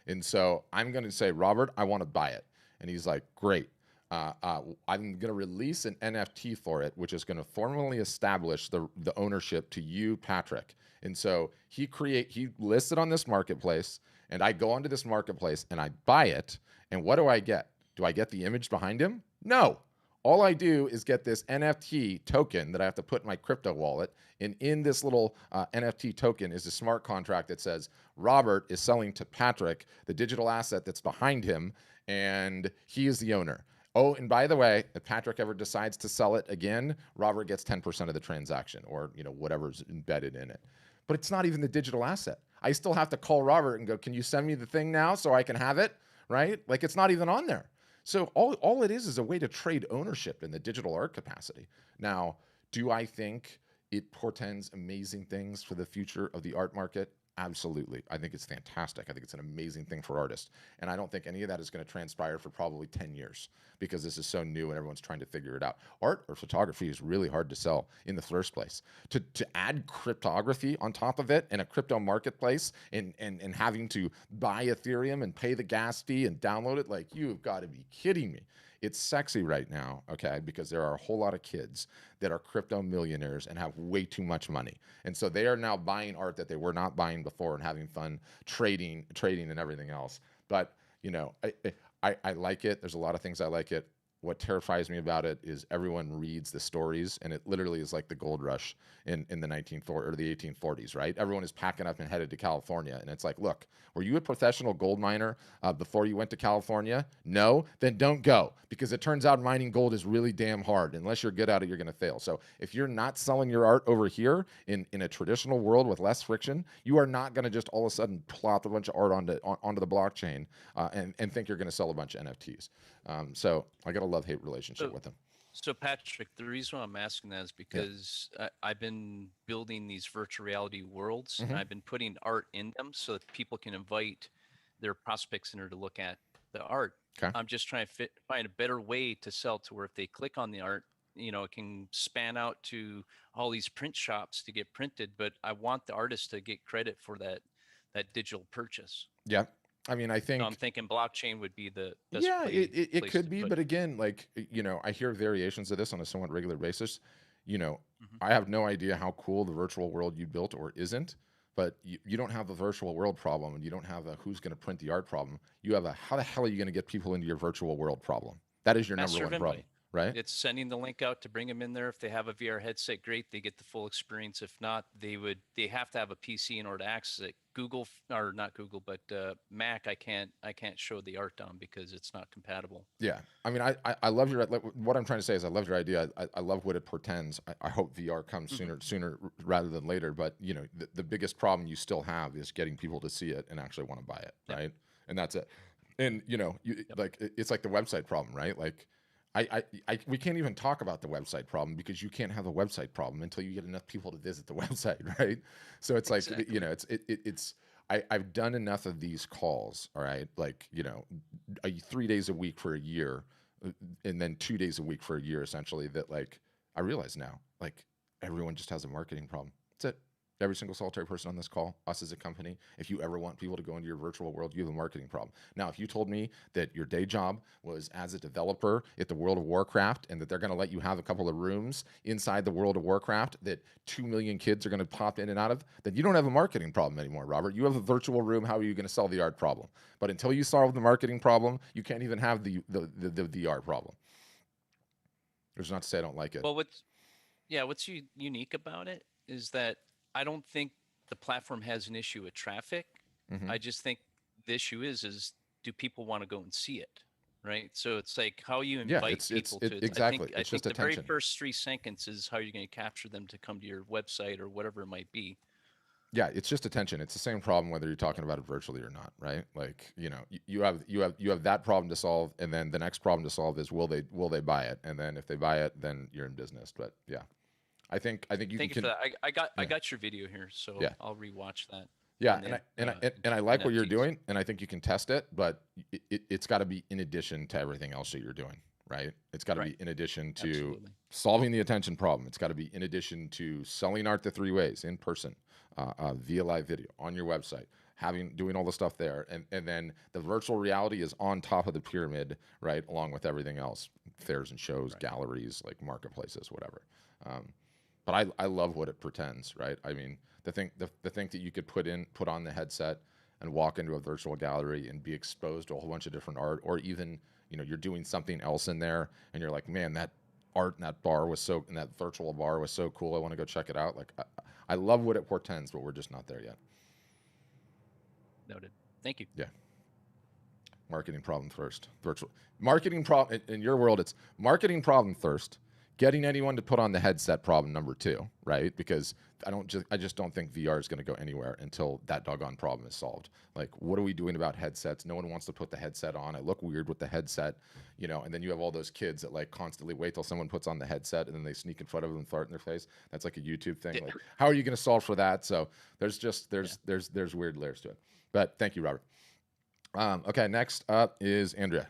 And so I'm going to say, Robert, I want to buy it. And he's like, great. I'm going to release an NFT for it, which is going to formally establish the ownership to you, Patrick. And so he lists it on this marketplace, and I go onto this marketplace and I buy it. And what do I get? Do I get the image behind him? No. All I do is get this NFT token that I have to put in my crypto wallet. And in this little NFT token is a smart contract that says Robert is selling to Patrick the digital asset that's behind him, and he is the owner. Oh, and by the way, if Patrick ever decides to sell it again, Robert gets 10% of the transaction, or whatever's embedded in it. But it's not even the digital asset. I still have to call Robert and go, can you send me the thing now so I can have it, right? Like it's not even on there. So all it is a way to trade ownership in the digital art capacity. Now, do I think it portends amazing things for the future of the art market? Absolutely. I think it's fantastic. I think it's an amazing thing for artists. And I don't think any of that is going to transpire for probably 10 years because this is so new and everyone's trying to figure it out. Art or photography is really hard to sell in the first place. To add cryptography on top of it in a crypto marketplace and having to buy Ethereum and pay the gas fee and download it, like you've got to be kidding me. It's sexy right now, okay, because there are a whole lot of kids that are crypto millionaires and have way too much money. And so they are now buying art that they were not buying before and having fun trading and everything else. But, I like it. There's a lot of things I like it. What terrifies me about it is everyone reads the stories, and it literally is like the gold rush in the 1840s, right? Everyone is packing up and headed to California, and it's like, look, were you a professional gold miner before you went to California? No? Then don't go, because it turns out mining gold is really damn hard. Unless you're good at it, you're going to fail. So if you're not selling your art over here in a traditional world with less friction, you are not going to just all of a sudden plop a bunch of art onto the blockchain and think you're going to sell a bunch of NFTs. So I got a love-hate relationship with them. So Patrick, the reason why I'm asking that is Yeah. because I've been building these virtual reality worlds, and Hmm. I've been putting art in them so that people can invite their prospects in there to look at the art. Okay. I'm just trying to find a better way to sell to where if they click on the art, it can span out to all these print shops to get printed. But I want the artist to get credit for that digital purchase. Yeah. I mean, I So I'm think, thinking blockchain would be the best yeah, it place could to be, put. but again, like, I hear variations of this on a somewhat regular basis. You know, Mhm. I have no idea how cool the virtual world you built or isn't, but you don't have the virtual world problem, and you don't have a who's going to print the art problem. You have a how the hell are you going to get people into your virtual world problem. That is your number Master of one problem, invite. right? It's sending the link out to bring them in there. If they have a VR headset, great, they get the full experience. If not, they have to have a PC in order to access it. Google, or not Google, but Mac, I can't show the art on because it's not compatible. Yeah, I mean, I love your, like, what I'm trying to say is I love your idea. I love what it portends. I hope VR comes Hmm. sooner rather than later. But the biggest problem you still have is getting people to see it and actually want to buy it, Yep. right? And that's it. And Yep. like it's like the website problem, right? Like we can't even talk about the website problem because you can't have a website problem until you get enough people to visit the website, right? So it's like Exactly. it's I've done enough of these calls, all right? Like 3 days a week for a year, and then 2 days a week for a year, essentially. That, like, I realize now, like, everyone just has a marketing problem. That's it. Every single solitary person on this call, us as a company, if you ever want people to go into your virtual world, you have a marketing problem. Now, if you told me that your day job was as a developer at the World of Warcraft, and that they're going to let you have a couple of rooms inside the World of Warcraft that 2 million kids are going to pop in and out of, then you don't have a marketing problem anymore, Robert. You have a virtual room. How are you going to sell the art problem? But until you solve the marketing problem, you can't even have the VR problem. Which is not to say I don't like it. Well, what's unique about it is that I don't think the platform has an issue with traffic. Hmm. I just think the issue is do people want to go and see it, right? So it's like how you Yeah, invite people to it. I exactly. think I It's think just the very attention. first 3 seconds is how you're going to capture them to come to your website or whatever it might be. Yeah, it's just attention. It's the same problem whether you're talking about it virtually or not, right? Like, you have that problem to solve, and then the next problem to solve is will they buy it? And then if they buy it, then you're in business. But yeah, I think you Thank you for can. that. I Yeah. got your video here, so Yeah. I'll rewatch that Yeah, and and then I keep like what you're NFTs. doing, and I think you can test it, but it's got to be in addition to everything else that you're doing, right? It's got to Right. be in addition to Absolutely. solving the attention problem. It's got to be in addition to selling art the three ways: in person, via live video, on your website, doing all the stuff there, and then the virtual reality is on top of the pyramid, right, along with everything else: fairs and shows, Right. galleries, like marketplaces, whatever. Um, but I love what it pretends, right? I mean, the thing that you could put on the headset and walk into a virtual gallery and be exposed to a whole bunch of different art, or even you're doing something else in there, and you're like, man, that art in that bar was so in that virtual bar was so cool. I want to go check it out. Like, I love what it portends, but we're just not there yet. Noted. Thank you. Yeah. Marketing problem first. Virtual marketing problem in your world. It's marketing problem first. Getting anyone to put on the headset problem number two, right? Because I just don't think VR is going to go anywhere until that doggone problem is solved. Like, what are we doing about headsets? No one wants to put the headset on. I look weird with the headset, and then you have all those kids that, like, constantly wait till someone puts on the headset and then they sneak in front of them and fart in their face. That's like a YouTube thing. Yeah. Like, how are you going to solve for that? So there's just Yeah. there's weird layers to it. But thank you, Robert. Okay, next up is Andrea.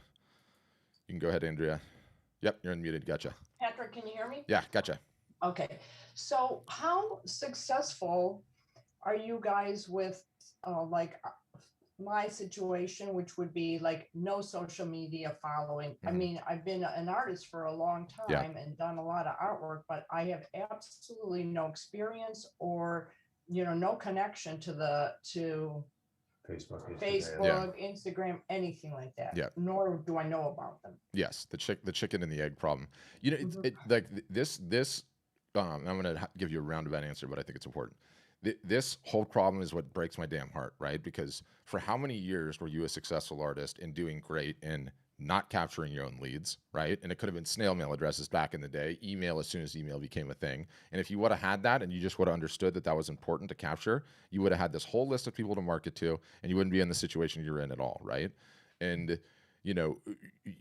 You can go ahead, Andrea. Yep, you're unmuted. Gotcha. Patrick, can you hear me? Yeah, gotcha. Okay. So how successful are you guys with my situation, which would be like no social media following? I mean, I've been an artist for a long Yeah. time and done a lot of artwork, but I have absolutely no experience or, no connection to Facebook, Instagram, anything like that. Yeah. Nor do I know about them. Yes, the chicken and the egg problem. Like this. I'm going to give you a roundabout answer, but I think it's important. This whole problem is what breaks my damn heart, right? Because for how many years were you a successful artist and doing great and not capturing your own leads, right? And it could have been snail mail addresses back in the day, email as soon as email became a thing. And if you would have had that and you just would have understood that that was important to capture, you would have had this whole list of people to market to, and you wouldn't be in the situation you're in at all, right? And you know,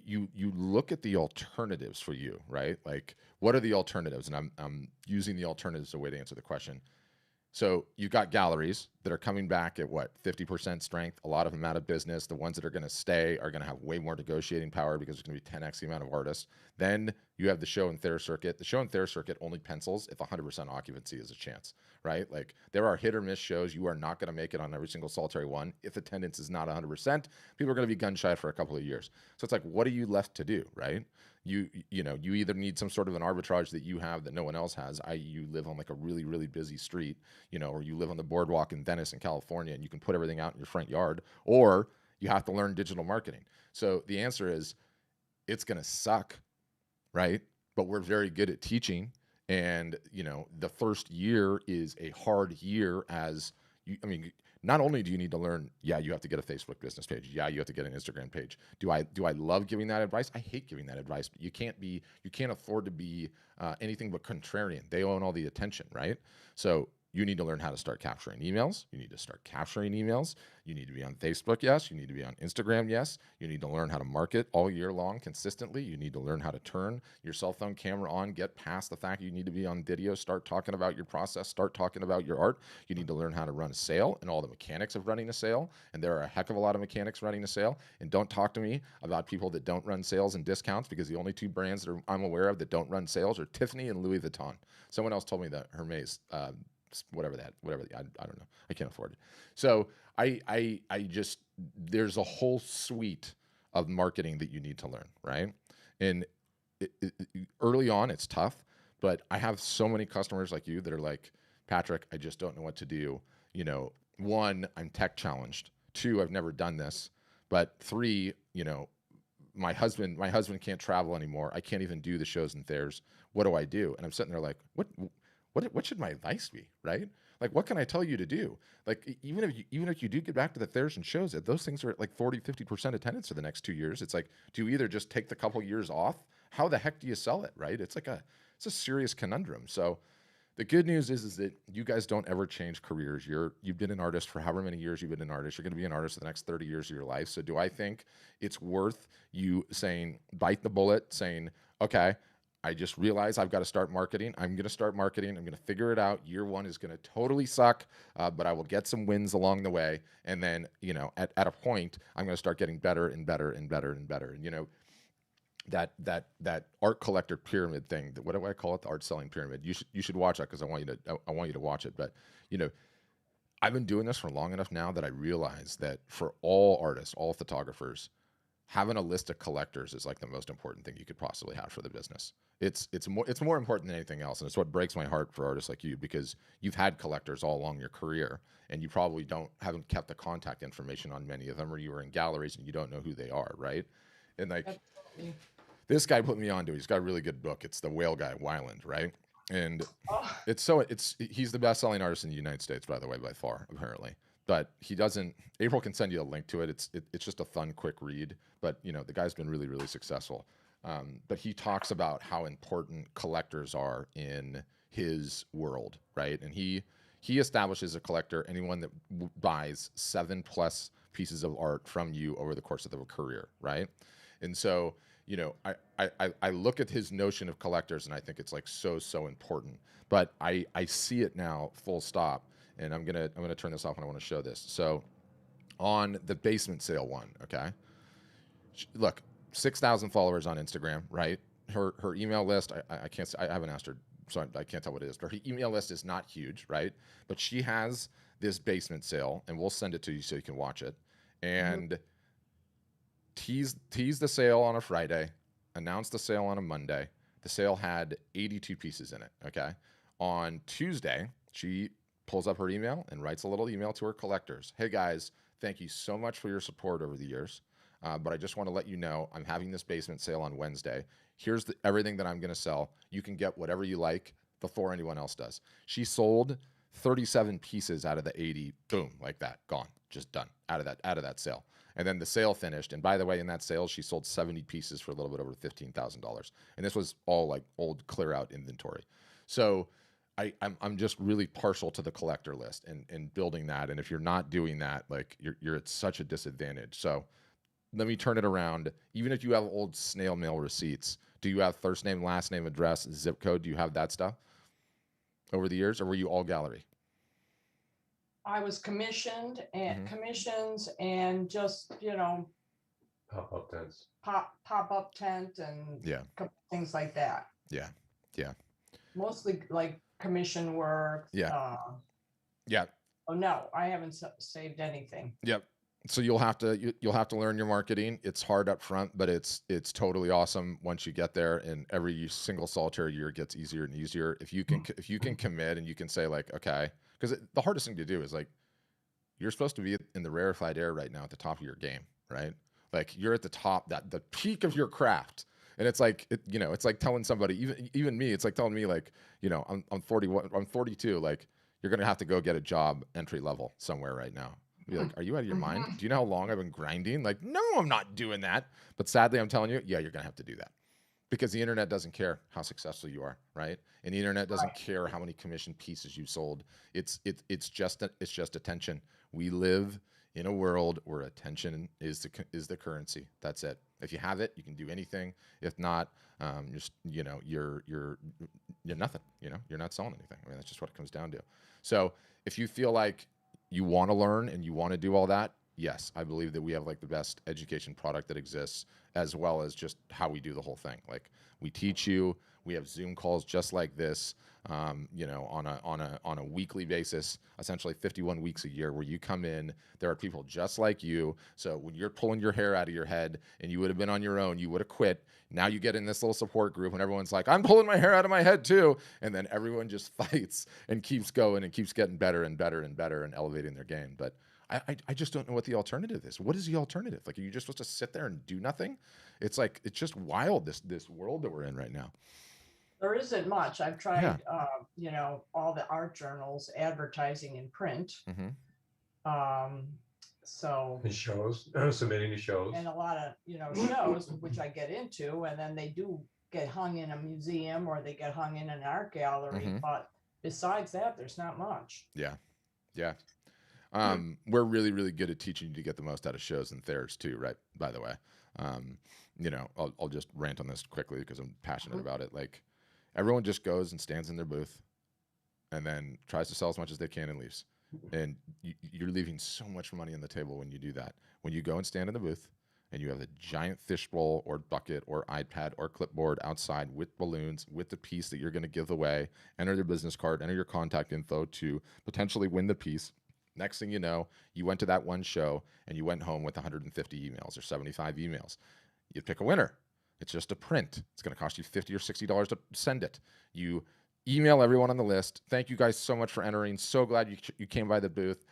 you look at the alternatives for you, right? Like, what are the alternatives? And I'm using the alternatives as a way to answer the question. So you've got galleries that are coming back at what, 50% strength, a lot of them out of business. The ones that are going to stay are going to have way more negotiating power because there's going to be 10x the amount of artists. Then you have the show and theater circuit. The show and theater circuit only pencils if 100% occupancy is a chance, right? Like, there are hit or miss shows. You are not going to make it on every single solitary one. If attendance is not 100%, people are going to be gun shy for a couple of years. So it's like, what are you left to do, right? You know, you either need some sort of an arbitrage that you have that no one else has, i.e. you live on like a really, really busy street, you know, or you live on the boardwalk in Venice in California and you can put everything out in your front yard, or you have to learn digital marketing. So the answer is, it's going to suck, right? But we're very good at teaching. And, you know, the first year is a hard year as you, I mean, not only do you need to learn, yeah, you have to get a Facebook business page. Yeah, you have to get an Instagram page. Do I love giving that advice? I hate giving that advice, but you can't afford to be anything but contrarian. They own all the attention, right? So you need to learn how to start capturing emails. You need to start capturing emails. You need to be on Facebook, yes. You need to be on Instagram, yes. You need to learn how to market all year long consistently. You need to learn how to turn your cell phone camera on, get past the fact you need to be on video, start talking about your process, start talking about your art. You need to learn how to run a sale and all the mechanics of running a sale. And there are a heck of a lot of mechanics running a sale. And don't talk to me about people that don't run sales and discounts, because the only two brands that I'm aware of that don't run sales are Tiffany and Louis Vuitton. Someone else told me that Hermes, whatever I don't know. I can't afford it. So I just, there's a whole suite of marketing that you need to learn, right? And early on, it's tough, but I have so many customers like you that are like, Patrick, I just don't know what to do. You know, one, I'm tech challenged. Two, I've never done this. But three, you know, my husband can't travel anymore. I can't even do the shows and fairs. What do I do? And I'm sitting there like, what should my advice be, right? Like, what can I tell you to do? Like, even if you do get back to the fairs and shows, if those things are at like 40-50% attendance for the next 2 years, it's like, do you either just take the couple years off? How the heck do you sell it, right? It's a serious conundrum. So the good news is that you guys don't ever change careers. You've been an artist for however many years you've been an artist. You're going to be an artist for the next 30 years of your life. So do I think it's worth you saying, bite the bullet, saying, okay, I just realized I've got to start marketing. I'm going to start marketing. I'm going to figure it out. Year one is going to totally suck, but I will get some wins along the way. And then, you know, at a point, I'm going to start getting better and better and better and better. And, you know, that art collector pyramid thing, what do I call it? The art selling pyramid. You should watch that, because I want you to watch it. But, you know, I've been doing this for long enough now that I realize that for all artists, all photographers, having a list of collectors is like the most important thing you could possibly have for the business. It's more important than anything else, and it's what breaks my heart for artists like you, because you've had collectors all along your career, and you probably haven't kept the contact information on many of them, or you were in galleries and you don't know who they are, right? And like, Absolutely. this guy put me onto it. He's got a really good book. It's The Whale Guy, Wyland, right? And Oh, he's the best-selling artist in the United States, by the way, by far, apparently. But he doesn't. April can send you a link to it. It's just a fun, quick read. But you know, the guy's been really, really successful. But he talks about how important collectors are in his world, right? And he establishes a collector, anyone that buys 7+ pieces of art from you over the course of their career, right? And so, you know, I look at his notion of collectors and I think it's like so important. But I see it now, full stop. And I'm gonna turn this off and I want to show this. So on the basement sale one, okay. Look, 6,000 followers on Instagram, right? Her email list, I can't, I haven't asked her, so I can't tell what it is, but her email list is not huge, right? But she has this basement sale, and we'll send it to you so you can watch it. And tease the sale on a Friday, announce the sale on a Monday. The sale had 82 pieces in it, okay? On Tuesday, she pulls up her email and writes a little email to her collectors. Hey guys, thank you so much for your support over the years. But I just want to let you know I'm having this basement sale on Wednesday. Here's everything that I'm going to sell. You can get whatever you like before anyone else does. She sold 37 pieces out of the 80. Boom, like that, gone, just done out of that sale. And then the sale finished. And by the way, in that sale, she sold 70 pieces for a little bit over $15,000. And this was all like old clear out inventory. So I'm just really partial to the collector list and building that. And if you're not doing that, like you're at such a disadvantage. So let me turn it around. Even if you have old snail mail receipts, do you have first name, last name, address, zip code? Do you have that stuff over the years, or were you all gallery? I was commissioned and Mhm. commissions and just, Pop-up tents. pop-up tent and Yeah. things like that. Yeah. Yeah. Mostly like commission work. Yeah. Yeah. Oh no, I haven't saved anything. Yep. So you'll have to learn your marketing. It's hard up front, but it's totally awesome once you get there. And every single solitary year gets easier and easier. If you can commit and you can say like, okay, because the hardest thing to do is like, you're supposed to be in the rarefied air right now at the top of your game, right? Like you're at the top, the peak of your craft. And it's like, it's like telling somebody, even me, it's like telling me like, I'm 41, I'm 42, like you're going to have to go get a job entry level somewhere right now. Be like, are you out of your mind? Do you know how long I've been grinding? Like, no, I'm not doing that. But sadly, I'm telling you, yeah, you're going to have to do that because the internet doesn't care how successful you are, right? And the internet doesn't care how many commission pieces you sold. It's just attention. We live in a world where attention is the currency. That's it. If you have it, you can do anything. If not, you're nothing. You're not selling anything. I mean, that's just what it comes down to. So if you feel like you want to learn and you want to do all that, yes, I believe that we have like the best education product that exists, as well as just how we do the whole thing. Like we teach you, we have Zoom calls just like this, on a weekly basis, essentially 51 weeks a year, where you come in. There are people just like you. So when you're pulling your hair out of your head and you would have been on your own, you would have quit. Now you get in this little support group and everyone's like, I'm pulling my hair out of my head too. And then everyone just fights and keeps going and keeps getting better and better and better and elevating their game. But I just don't know what the alternative is. What is the alternative? Like, are you just supposed to sit there and do nothing? It's like, it's just wild, this world that we're in right now. There isn't much. I've tried, all the art journals, advertising in print. Mm-hmm. So And shows, submitting to shows. and a lot of, shows, which I get into, and then they do get hung in a museum or they get hung in an art gallery. Mhm. But besides that, there's not much. Yeah. Yeah. We're really, really good at teaching you to get the most out of shows and fairs too, right? By the way, I'll just rant on this quickly because I'm passionate about it. Like everyone just goes and stands in their booth and then tries to sell as much as they can and leaves. And you're leaving so much money on the table when you do that. When you go and stand in the booth and you have a giant fishbowl or bucket or iPad or clipboard outside with balloons, with the piece that you're going to give away, enter their business card, enter your contact info to potentially win the piece. Next thing you know, you went to that one show and you went home with 150 emails or 75 emails. You pick a winner. It's just a print. It's going to cost you $50 or $60 to send it. You email everyone on the list. Thank you guys so much for entering. So glad you came by the booth.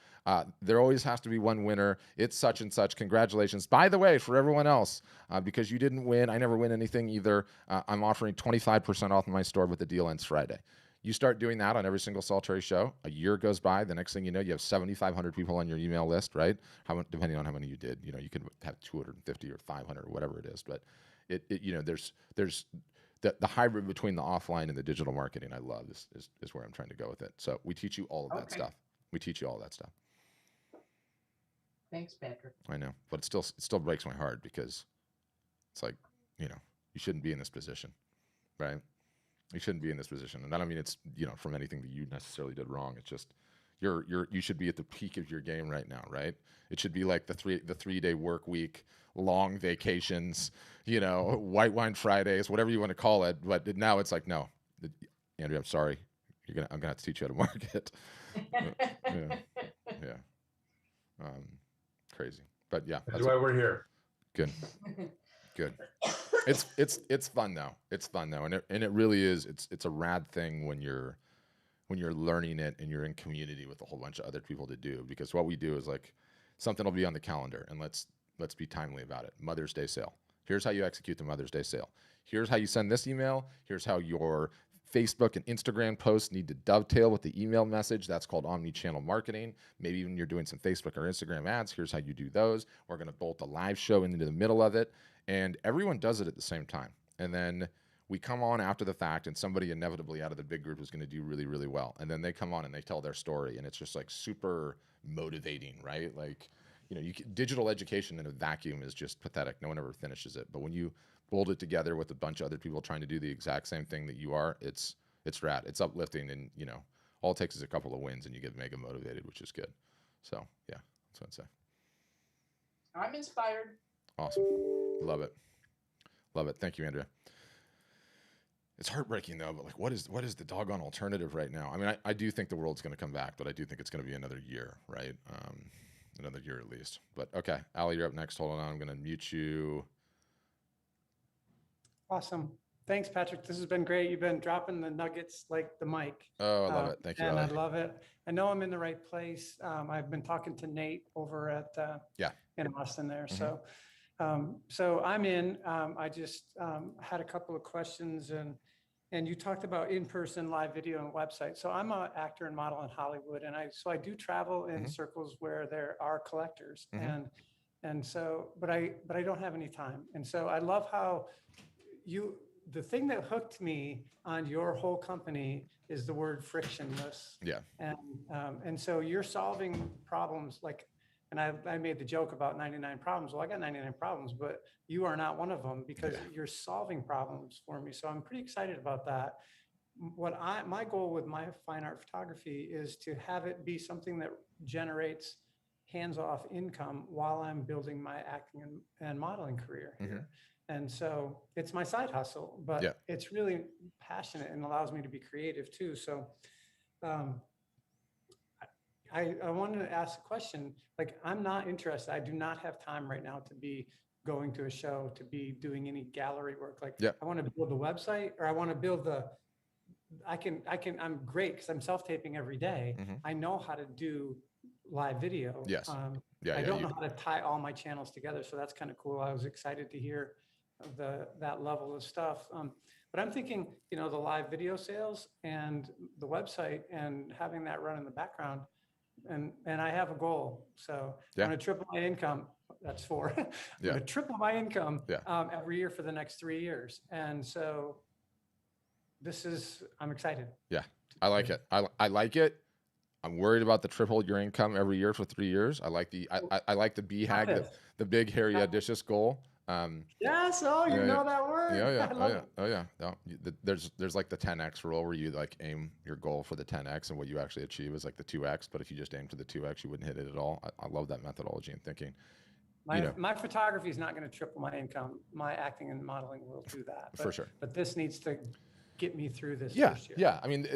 There always has to be one winner. It's such and such. Congratulations. By the way, for everyone else, because you didn't win, I never win anything either. I'm offering 25% off my store, but the deal ends Friday. You start doing that on every single solitary show. A year goes by. The next thing you know, you have 7,500 people on your email list, right? Depending on how many you did, you can have 250 or 500 or whatever it is. But there's the hybrid between the offline and the digital marketing. I love is where I'm trying to go with it. So we teach you all of that stuff. We teach you all that stuff. Thanks, Patrick. I know, but it still breaks my heart because it's like, you shouldn't be in this position, right? You shouldn't be in this position. And I don't mean it's, from anything that you necessarily did wrong. It's just you should be at the peak of your game right now, right? It should be like the 3-day work week, long vacations, white wine Fridays, whatever you want to call it. But now it's like, no, Andrew, I'm sorry. I'm gonna have to teach you how to market. Yeah. Crazy. But yeah. That's why we're here. Good. Good. It's fun though. It's fun though, and it really is. It's a rad thing when you're learning it and you're in community with a whole bunch of other people to do. Because what we do is like something will be on the calendar, and let's be timely about it. Mother's Day sale. Here's how you execute the Mother's Day sale. Here's how you send this email. Here's how your Facebook and Instagram posts need to dovetail with the email message. That's called omni-channel marketing. Maybe even you're doing some Facebook or Instagram ads. Here's how you do those. We're going to bolt a live show into the middle of it. And everyone does it at the same time. And then we come on after the fact, and somebody inevitably out of the big group is going to do really, really well. And then they come on and they tell their story. And it's just like super motivating, right? Like, digital education in a vacuum is just pathetic. No one ever finishes it. But when you fold it together with a bunch of other people trying to do the exact same thing that you are, it's rad. It's uplifting, and all it takes is a couple of wins and you get mega motivated, which is good. So yeah, that's what I'd say. I'm inspired. Awesome. Love it. Love it. Thank you, Andrea. It's heartbreaking though, but like, what is the doggone alternative right now? I mean, I do think the world's going to come back, but I do think it's going to be another year, right? Another year at least. But okay, Allie, you're up next. Hold on, I'm going to mute you. Awesome. Thanks, Patrick. This has been great. You've been dropping the nuggets like the mic. Oh, I love it. Thank you, And Allie. I love it. I know I'm in the right place. I've been talking to Nate over at in Austin there. Mhm. So I'm in. I just had a couple of questions, and you talked about in-person live video and website. So I'm an actor and model in Hollywood, and I do travel in Mhm. circles where there are collectors, Mhm. and so but I don't have any time, and so I love how the thing that hooked me on your whole company is the word frictionless. Yeah. And so you're solving problems like, and I made the joke about 99 problems. Well, I got 99 problems, but you are not one of them because you're solving problems for me. So I'm pretty excited about that. My goal with my fine art photography is to have it be something that generates hands-off income while I'm building my acting and modeling career here. And so it's my side hustle, but it's really passionate and allows me to be creative too. So I wanted to ask a question. Like, I'm not interested. I do not have time right now to be going to a show, to be doing any gallery work. Like, I want to build a website, or I want to build I'm great because I'm self-taping every day. I know how to do live video. Yes. I don't know how to tie all my channels together. So that's kind of cool. I was excited to hear that level of stuff. But I'm thinking, the live video sales and the website and having that run in the background. And I have a goal. So I'm going to triple my income. That's 4. I'm going to triple my income every year for the next 3 years. And so I'm excited. Yeah, I like it. I like it. I'm worried about the triple your income every year for 3 years. I like the I like the BHAG, the big hairy audacious goal. Yes. Oh, you know that word. Yeah. No, there's like the 10x rule where you like aim your goal for the 10x, and what you actually achieve is like the 2x. But if you just aim to the 2x, you wouldn't hit it at all. I love that methodology and thinking. My photography is not going to triple my income. My acting and modeling will do that. For sure. But this needs to get me through this first year. Yeah. I mean,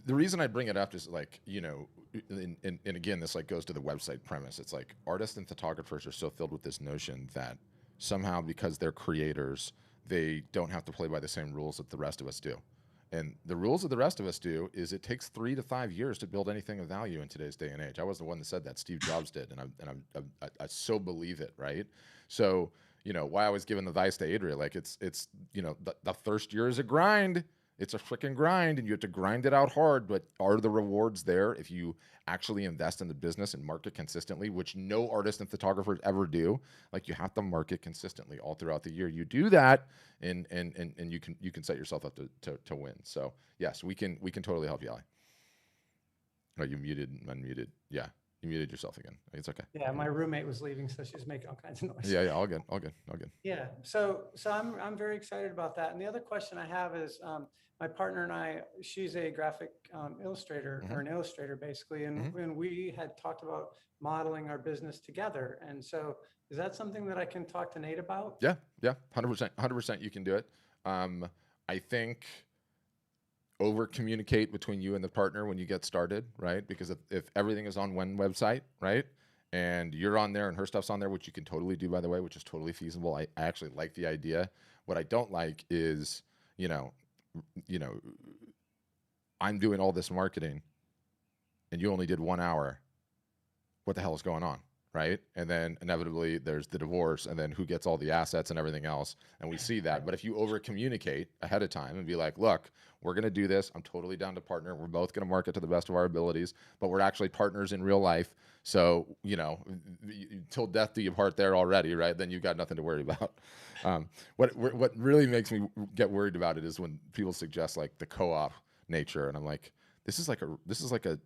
the reason I bring it up is like, and again, this like goes to the website premise. It's like artists and photographers are so filled with this notion that somehow because they're creators, they don't have to play by the same rules that the rest of us do. And the rules that the rest of us do is it takes 3 to 5 years to build anything of value in today's day and age. I was the one that said that. Steve Jobs did, and I so believe it, right? So why I was giving the advice to Adria, like it's the first year is a grind. It's a freaking grind, and you have to grind it out hard. But are the rewards there if you actually invest in the business and market consistently, which no artist and photographers ever do? Like, you have to market consistently all throughout the year. You do that, and you can set yourself up to win. So yes, we can totally help you, Ali. Oh, you muted and unmuted. Yeah, you muted yourself again. It's okay. Yeah, my roommate was leaving, so she was making all kinds of noise. Yeah, all good. Yeah, so I'm very excited about that. And the other question I have is, my partner and I, she's a graphic illustrator, or an illustrator basically, and when we had talked about modeling our business together. And so is that something that I can talk to Nate about? Yeah, 100% you can do it. I think over communicate between you and the partner when you get started, right? Because if everything is on one website, right, and you're on there and her stuff's on there, which you can totally do, by the way, which is totally feasible. I actually like the idea. What I don't like is, I'm doing all this marketing and you only did 1 hour. What the hell is going on? Right? And then inevitably there's the divorce, and then who gets all the assets and everything else. And we see that. But if you over communicate ahead of time and be like, look, we're going to do this. I'm totally down to partner. We're both going to market to the best of our abilities, but we're actually partners in real life. So, till death do you part there already, right? Then you've got nothing to worry about. What really makes me get worried about it is when people suggest like the co-op nature. And I'm like, this is like a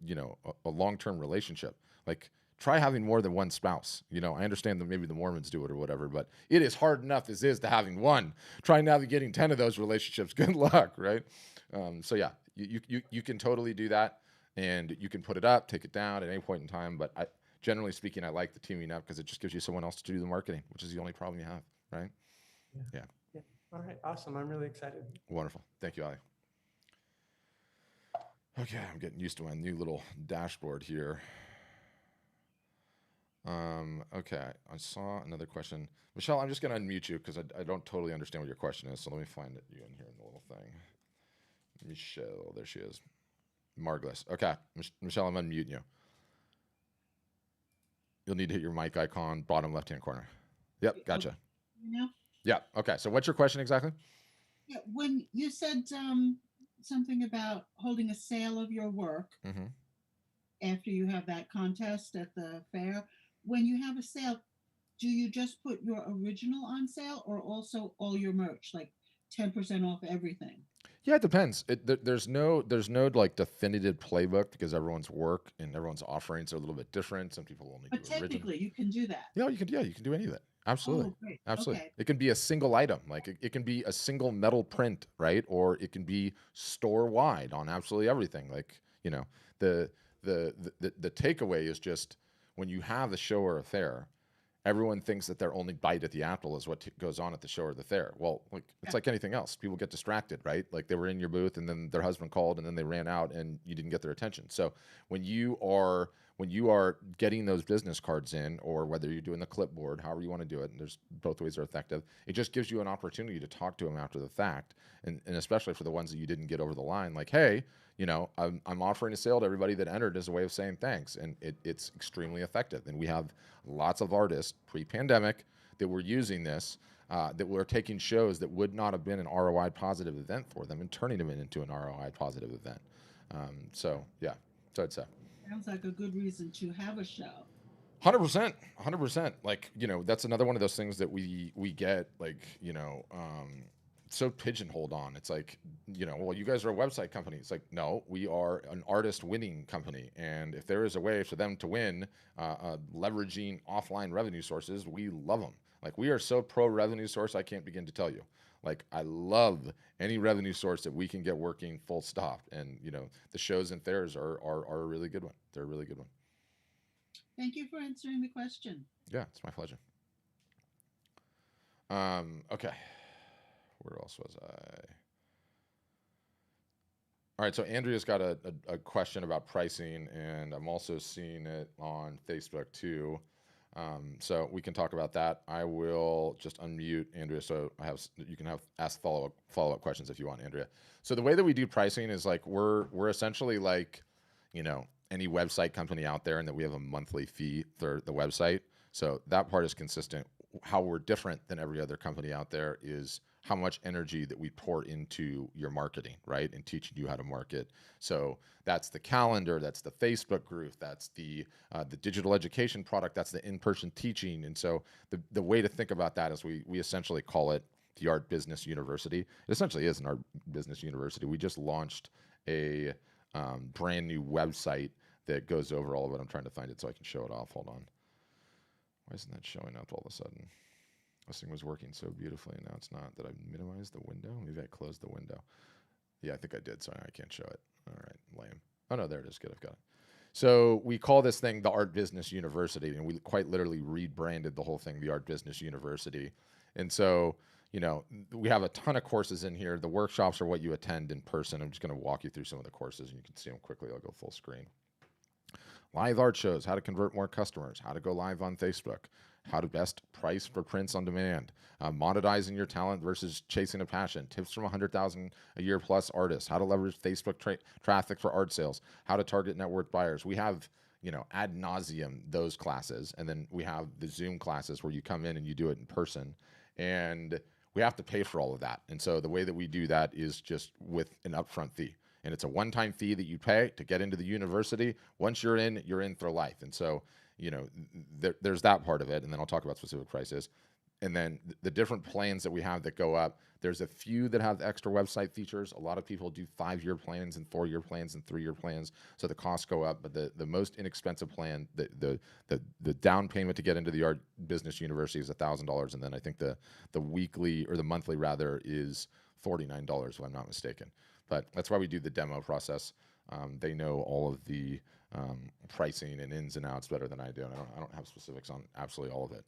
long-term relationship. Like, try having more than one spouse. You know, I understand that maybe the Mormons do it or whatever, but it is hard enough as is to having one. Try navigating 10 of those relationships. Good luck, right? So yeah, you can totally do that, and you can put it up, take it down at any point in time. But generally speaking, I like the teaming up because it just gives you someone else to do the marketing, which is the only problem you have, right? Yeah. All right, awesome. I'm really excited. Wonderful. Thank you, Ali. Okay, I'm getting used to my new little dashboard here. Okay, I saw another question. Michelle, I'm just going to unmute you because I don't totally understand what your question is. So let me find it you in here in the little thing. Michelle, there she is. Margulis. Okay, Michelle, I'm unmuting you. You'll need to hit your mic icon, bottom left-hand corner. Yep, gotcha. You know? Yeah, okay. So what's your question exactly? Yeah, when you said something about holding a sale of your work Mm-hmm. after you have that contest at the fair, when you have a sale, do you just put your original on sale or also all your merch, like 10% off everything? Yeah, it depends. There's no like definitive playbook because everyone's work and everyone's offerings are a little bit different. Some people only But do original. technically, you can do that. Yeah, you can do any of it. Absolutely. Oh, great. Absolutely. Okay. It can be a single item. Like it can be a single metal print, right? Or it can be store wide on absolutely everything. Like, you know, the takeaway is just when you have a show or a fair, everyone thinks that their only bite at the apple is what goes on at the show or the fair. Well, like it's like anything else. People get distracted, right? Like they were in your booth and then their husband called and then they ran out and you didn't get their attention. So when you are getting those business cards in, or whether you're doing the clipboard, however you want to do it, and there's both ways are effective, it just gives you an opportunity to talk to them after the fact. And especially for the ones that you didn't get over the line, like, hey, you know, I'm offering a sale to everybody that entered as a way of saying thanks. And it's extremely effective. And we have lots of artists pre-pandemic that were using this, that were taking shows that would not have been an ROI positive event for them and turning them into an ROI positive event. So yeah, so I'd say. Sounds like a good reason to have a show. 100%. Like, you know, that's another one of those things that we get, like, you know, so pigeonholed on. It's like, you know, well, you guys are a website company. It's like, no, we are an artist winning company. And if there is a way for them to win, leveraging offline revenue sources, we love them. Like, we are so pro revenue source, I can't begin to tell you. Like, I love any revenue source that we can get working, full stop. And, you know, the shows and fairs are a really good one. They're a really good one. Thank you for answering the question. Yeah, it's my pleasure. Okay. Where else was I? All right, so Andrea's got a question about pricing, and I'm also seeing it on Facebook too. So we can talk about that. I will just unmute Andrea, so you can ask follow-up questions if you want, Andrea. So the way that we do pricing is like we're essentially like, you know, any website company out there, and that we have a monthly fee for the website. So that part is consistent. How we're different than every other company out there is how much energy that we pour into your marketing, right? And teaching you how to market. So that's the calendar, that's the Facebook group, that's the digital education product, that's the in-person teaching. And so the way to think about that is we essentially call it the Art Business University. It essentially is an art business university. We just launched a brand new website that goes over all of it. I'm trying to find it so I can show it off. Hold on. Why isn't that showing up all of a sudden? This thing was working so beautifully, and now it's not. Did I minimize the window? Maybe I closed the window. Yeah, I think I did, so I can't show it. All right, lame. Oh, no, there it is. Good, I've got it. So we call this thing the Art Business University, and we quite literally rebranded the whole thing the Art Business University. And so, you know, we have a ton of courses in here. The workshops are what you attend in person. I'm just going to walk you through some of the courses, and you can see them quickly. I'll go full screen. Live art shows, how to convert more customers, how to go live on Facebook, how to best price for prints on demand, monetizing your talent versus chasing a passion, tips from 100,000 a year plus artists, how to leverage Facebook traffic for art sales, how to target network buyers. We have, you know, ad nauseum those classes. And then we have the Zoom classes where you come in and you do it in person. And we have to pay for all of that. And so the way that we do that is just with an upfront fee. And it's a one-time fee that you pay to get into the university. Once you're in for life. And so, you know, there's that part of it. And then I'll talk about specific prices. and then the different plans that we have that go up, there's a few that have extra website features. A lot of people do 5-year plans and 4-year plans and 3-year plans, so the costs go up. But the most inexpensive plan, the down payment to get into the art business university is $1,000, and then I think the weekly or the monthly rather is $49, if I'm not mistaken. But that's why we do the demo process. They know all of the pricing and ins and outs better than I do. And I don't have specifics on absolutely all of it,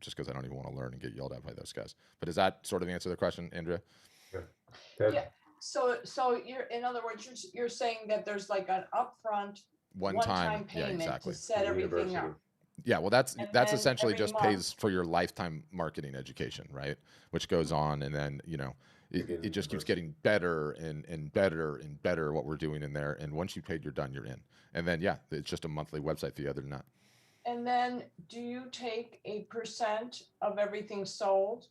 just because I don't even want to learn and get yelled at by those guys. But does that sort of answer the question, Andrea? Ted? Yeah. So you're, in other words, you're saying that there's like an upfront One-time yeah, payment exactly. to set The everything up. university. Yeah, well, that's And that's then essentially every just month- pays for your lifetime marketing education, right? Which goes on, and then it just keeps getting better and better and better what we're doing in there. And once you paid, you're done, you're in. And then yeah, it's just a monthly website fee. Other than that, And then do you take a percent of everything sold?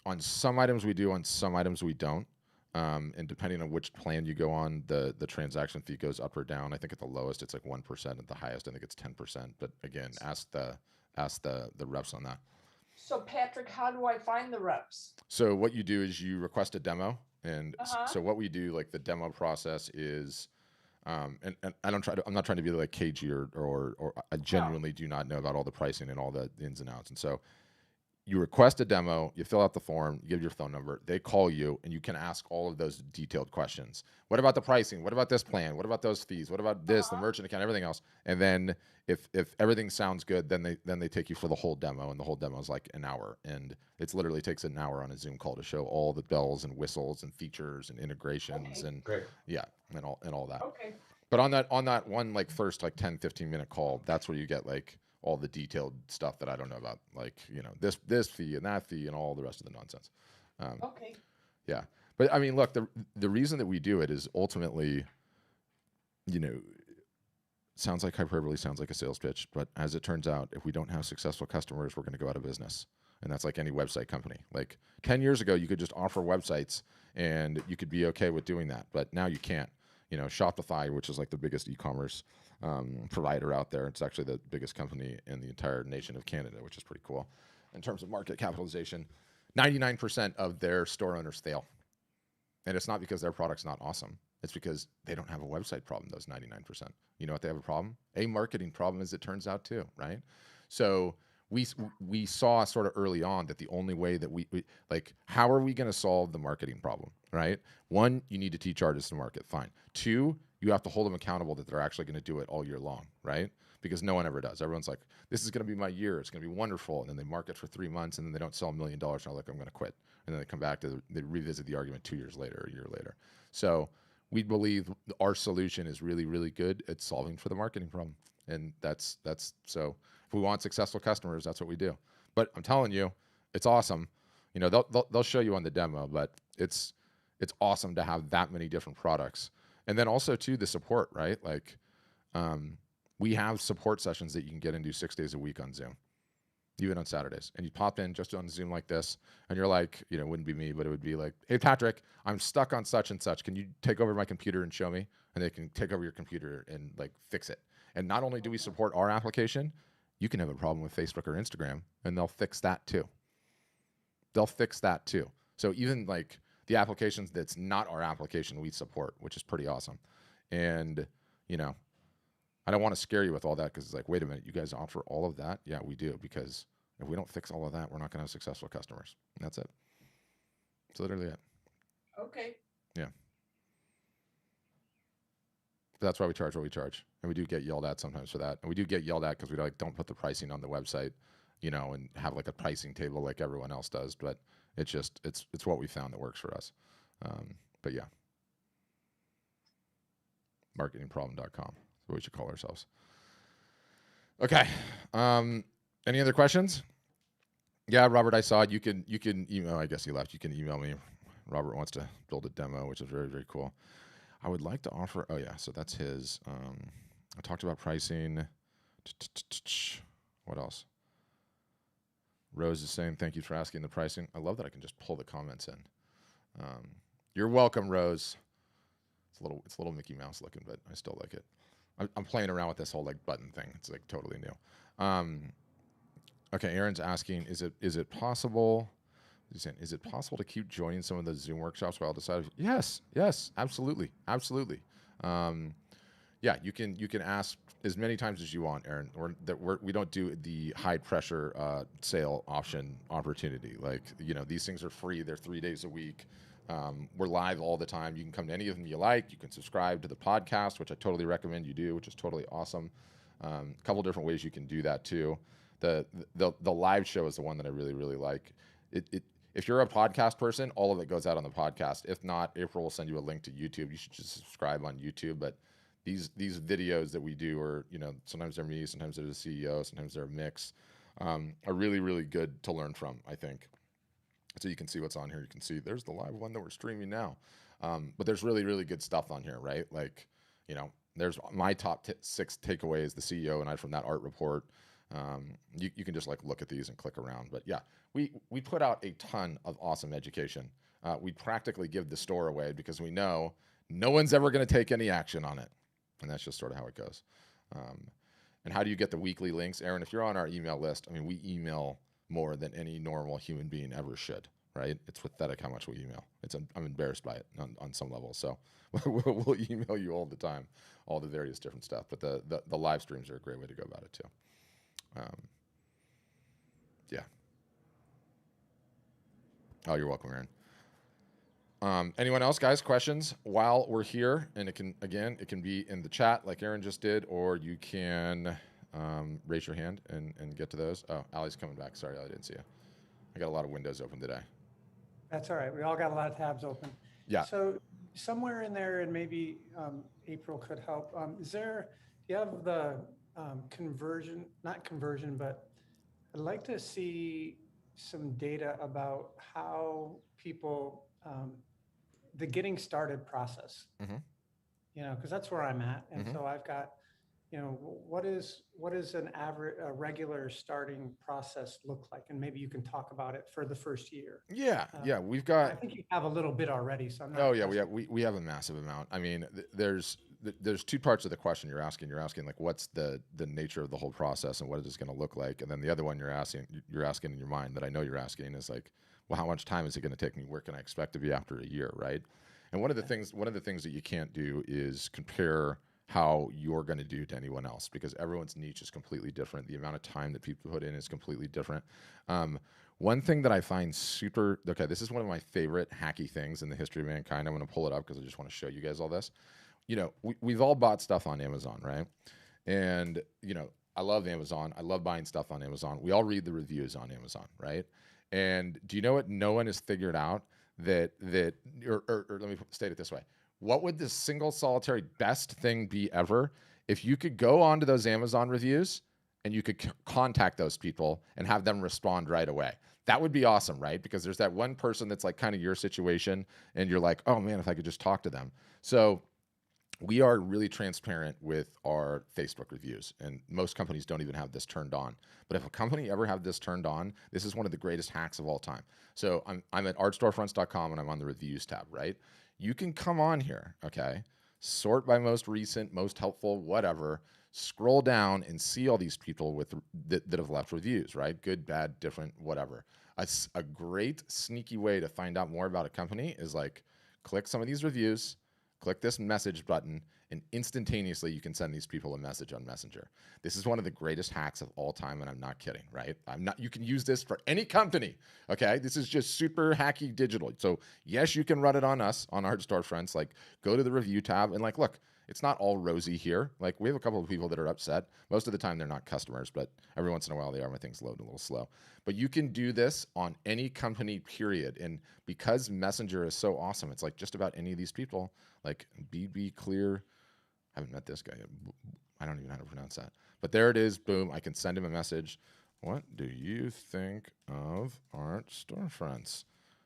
on some items we do, on some items we don't. And depending on which plan you go on, the transaction fee goes up or down. I think at the lowest it's like 1%. At the highest, I think it's 10%. But again, ask the reps on that. So Patrick, how do I find the reps? So what you do is you request a demo, and Uh-huh. so what we do, like the demo process is, and I'm not trying to be like cagey or I genuinely do not know about all the pricing and all the ins and outs. And so you request a demo, you fill out the form, you give your phone number, they call you, and you can ask all of those detailed questions. What about the pricing? What about this plan? What about those fees? What about this, the merchant account, everything else? And then if everything sounds good, then they take you for the whole demo, and the whole demo is like an hour, and it literally takes an hour on a Zoom call to show all the bells and whistles and features and integrations and Great. yeah, and all that. Okay. But on that one like first like 10-15 minute call, that's where you get like all the detailed stuff that I don't know about, like this fee and that fee and all the rest of the nonsense. Okay. Yeah, but I mean, look, the reason that we do it is ultimately, sounds like hyperbole, sounds like a sales pitch, but as it turns out, if we don't have successful customers, we're going to go out of business. And that's like any website company. Like 10 years ago, you could just offer websites and you could be okay with doing that, but now you can't. Shopify, which is like the biggest e-commerce provider out there. It's actually the biggest company in the entire nation of Canada, which is pretty cool. In terms of market capitalization, 99% of their store owners fail. And it's not because their product's not awesome. It's because they don't have a website problem, those 99%. You know what they have a problem? A marketing problem, as it turns out, too, right? So we saw sort of early on that the only way that we like, how are we going to solve the marketing problem, right? One, you need to teach artists to market, fine. Two, you have to hold them accountable that they're actually going to do it all year long, right? Because no one ever does. Everyone's like, this is going to be my year. It's going to be wonderful. And then they market for 3 months and then they don't sell $1 million. And they're like, I'm going to quit. And then they come back they revisit the argument 2 years later, a year later. So we believe our solution is really, really good at solving for the marketing problem. And that's so if we want successful customers, that's what we do. But I'm telling you, it's awesome. They'll show you on the demo, but it's awesome to have that many different products. And then also too, the support, right? Like, we have support sessions that you can get into 6 days a week on Zoom, even on Saturdays. And you pop in just on Zoom like this, and you're like, it wouldn't be me, but it would be like, hey, Patrick, I'm stuck on such and such. Can you take over my computer and show me? And they can take over your computer and like fix it. And not only do we support our application, you can have a problem with Facebook or Instagram, and they'll fix that too. So even like the applications that's not our application, we support, which is pretty awesome. And, I don't want to scare you with all that because it's like, wait a minute, you guys offer all of that? Yeah, we do, because if we don't fix all of that, we're not going to have successful customers. And that's it. That's literally it. Okay. Yeah. That's why we charge what we charge. And we do get yelled at sometimes for that. And we do get yelled at because we don't put the pricing on the website, and have like a pricing table like everyone else does. But it's just, it's what we found that works for us. But yeah. Marketingproblem.com. What we should call ourselves. Okay. Any other questions? Yeah, Robert, I saw it. You can email. I guess he left. You can email me. Robert wants to build a demo, which is very, very cool. I would like to offer. Oh yeah, so that's his. I talked about pricing. What else? Rose is saying thank you for asking the pricing. I love that I can just pull the comments in. You're welcome, Rose. It's a little Mickey Mouse looking, but I still like it. I'm playing around with this whole like button thing. It's like totally new. Okay, Aaron's asking, is it possible? He's saying, is it possible to keep joining some of the Zoom workshops while deciding? Yes, yes, absolutely, absolutely. Yeah, you can ask as many times as you want, Aaron. We don't do the high pressure sale option opportunity. Like, you know, these things are free. They're 3 days a week. We're live all the time. You can come to any of them you like. You can subscribe to the podcast, which I totally recommend you do, which is totally awesome. A couple different ways you can do that too. The live show is the one that I really, really like. If you're a podcast person, all of it goes out on the podcast. If not, April will send you a link to YouTube. You should just subscribe on YouTube. But these videos that we do are, you know, sometimes they're me, sometimes they're the CEO, sometimes they're a mix, are really, really good to learn from, I think. So you can see what's on here. You can see there's the live one that we're streaming now. But there's really, really good stuff on here, right? Like, you know, there's my top 6 takeaways, the CEO and I from that art report. You can just like look at these and click around. But yeah, we put out a ton of awesome education. We practically give the store away because we know no one's ever going to take any action on it. And that's just sort of how it goes. And how do you get the weekly links? Aaron, if you're on our email list, I mean, we email more than any normal human being ever should, right? It's pathetic how much we email. I'm embarrassed by it on some level. So we'll email you all the time, all the various different stuff. But the live streams are a great way to go about it too. Yeah. Oh, you're welcome, Aaron. Anyone else, guys, questions while we're here? And it can be in the chat like Aaron just did, or you can raise your hand and get to those. Oh, Allie's coming back. Sorry, Allie, I didn't see you. I got a lot of windows open today. That's all right. We all got a lot of tabs open. Yeah. So somewhere in there, and maybe April could help, do you have the not conversion, but I'd like to see some data about how people, the getting started process, you know, because that's where I'm at. And so I've got, you know, what is an average, a regular starting process look like? And maybe you can talk about it for the first year. Yeah. Yeah. We've I got, think you have a little bit already. So I'm not. oh yeah, we have a massive amount. I mean, there's 2 parts of the question you're asking. You're asking like, what's the nature of the whole process and what is this going to look like? And then the other one you're asking in your mind that I know you're asking is like, well, how much time is it going to take me? Where can I expect to be after a year, right? And one of the things that you can't do is compare how you're going to do to anyone else because everyone's niche is completely different. The amount of time that people put in is completely different. One thing that I find this is one of my favorite hacky things in the history of mankind. I'm going to pull it up because I just want to show you guys all this. You know, we've all bought stuff on Amazon, right? And, you know, I love Amazon. I love buying stuff on Amazon. We all read the reviews on Amazon, right? And do you know what no one has figured out? Or let me state it this way. What would the single solitary best thing be ever if you could go onto those Amazon reviews and you could contact those people and have them respond right away? That would be awesome, right? Because there's that one person that's like kind of your situation and you're like, oh man, if I could just talk to them. So we are really transparent with our Facebook reviews, and most companies don't even have this turned on. But if a company ever have this turned on, this is one of the greatest hacks of all time. So I'm at artstorefronts.com and I'm on the reviews tab, right? You can come on here, okay? Sort by most recent, most helpful, whatever. Scroll down and see all these people that have left reviews, right? Good, bad, different, whatever. A great sneaky way to find out more about a company is like click some of these reviews, click this message button, and instantaneously you can send these people a message on Messenger. This is one of the greatest hacks of all time, and I'm not kidding, right? You can use this for any company, okay? This is just super hacky digital. So yes, you can run it on us, on Art Storefronts. Like, go to the review tab and like, look, it's not all rosy here. Like, we have a couple of people that are upset. Most of the time they're not customers, but every once in a while they are. My thing's loading a little slow. But you can do this on any company, period. And because Messenger is so awesome, it's like just about any of these people, like BB Clear. I haven't met this guy yet. I don't even know how to pronounce that. But there it is. Boom. I can send him a message. What do you think of Art Storefronts?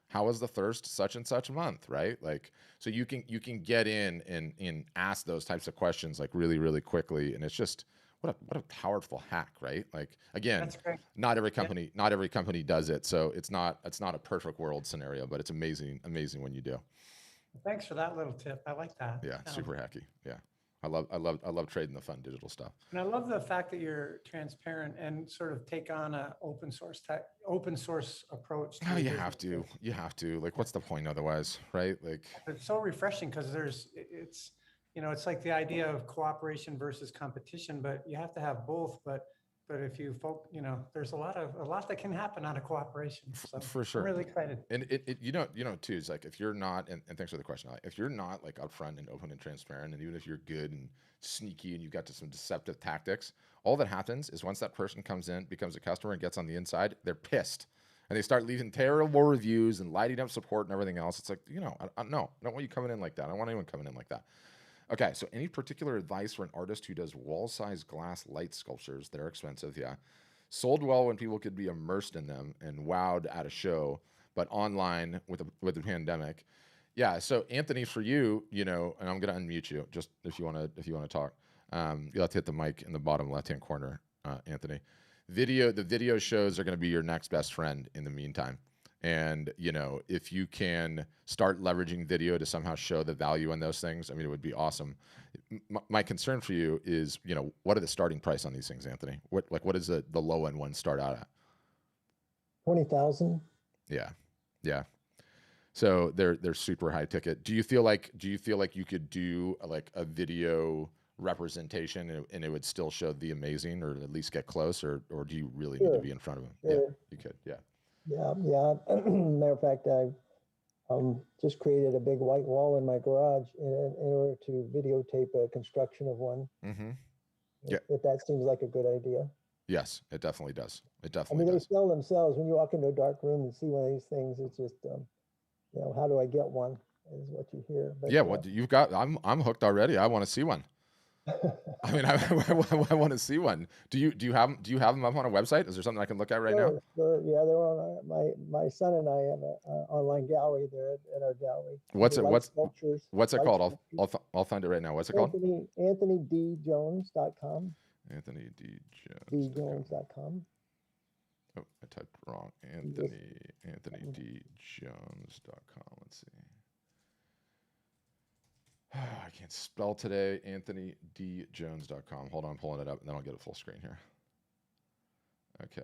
How was the first such and such month, right? Like, so you can get in and ask those types of questions like really, really quickly. And it's just what a powerful hack, right? Like, again, not every company does it. So it's not a perfect world scenario, but it's amazing when you do. Thanks for that little tip. I like that. Yeah, super hacky. Yeah. I love trading the fun digital stuff. And I love the fact that you're transparent and sort of take on a open source approach. Oh, your you have business. to. You have to. Like, what's the point otherwise, right? Like, It's so refreshing because it's, it's like the idea of cooperation versus competition, but you have to have both. But if you there's a lot that can happen out of cooperation. So for sure. I'm really excited. And too, it's like if you're not, and thanks for the question, Ali, if you're not like upfront and open and transparent, and even if you're good and sneaky and you've got some deceptive tactics, all that happens is once that person comes in, becomes a customer and gets on the inside, they're pissed. And they start leaving terrible reviews and lighting up support and everything else. It's like, no, I don't want you coming in like that. I don't want anyone coming in like that. Okay, so any particular advice for an artist who does wall-size glass light sculptures? They're expensive, yeah. Sold well when people could be immersed in them and wowed at a show, but online with the pandemic. Yeah, so Anthony, for you, and I'm gonna unmute you just if you wanna talk. You'll have to hit the mic in the bottom left-hand corner, Anthony. The video shows are gonna be your next best friend in the meantime. And, if you can start leveraging video to somehow show the value in those things, I mean, it would be awesome. My concern for you is, what are the starting price on these things, Anthony? What is the low end one start out at? 20,000. Yeah. Yeah. So they're super high ticket. Do you feel like you could do like a video representation and it would still show the amazing, or at least get close, or do you really need to be in front of them? Yeah, you could. Yeah. Yeah. Matter of fact, I just created a big white wall in my garage in order to videotape a construction of one. Mm-hmm. If that seems like a good idea. Yes, it definitely does. It I definitely mean, they does. sell themselves. When you walk into a dark room and see one of these things, it's just, how do I get one? Is what you hear. But, yeah, what you've got, I'm hooked already. I want to see one. I mean, I want to see one. Do you have them up on a website? Is there something I can look at right now? Sure. Yeah, they're on. My son and I have an online gallery there at our gallery. What's it Light called? sculptures. I'll find it right now. What's it called? AnthonyDJones.com. AnthonyDJones.com. Oh, I typed wrong. AnthonyDJones.com. Let's see. I can't spell today. AnthonyDJones.com. Hold on, I'm pulling it up, and then I'll get a full screen here. Okay.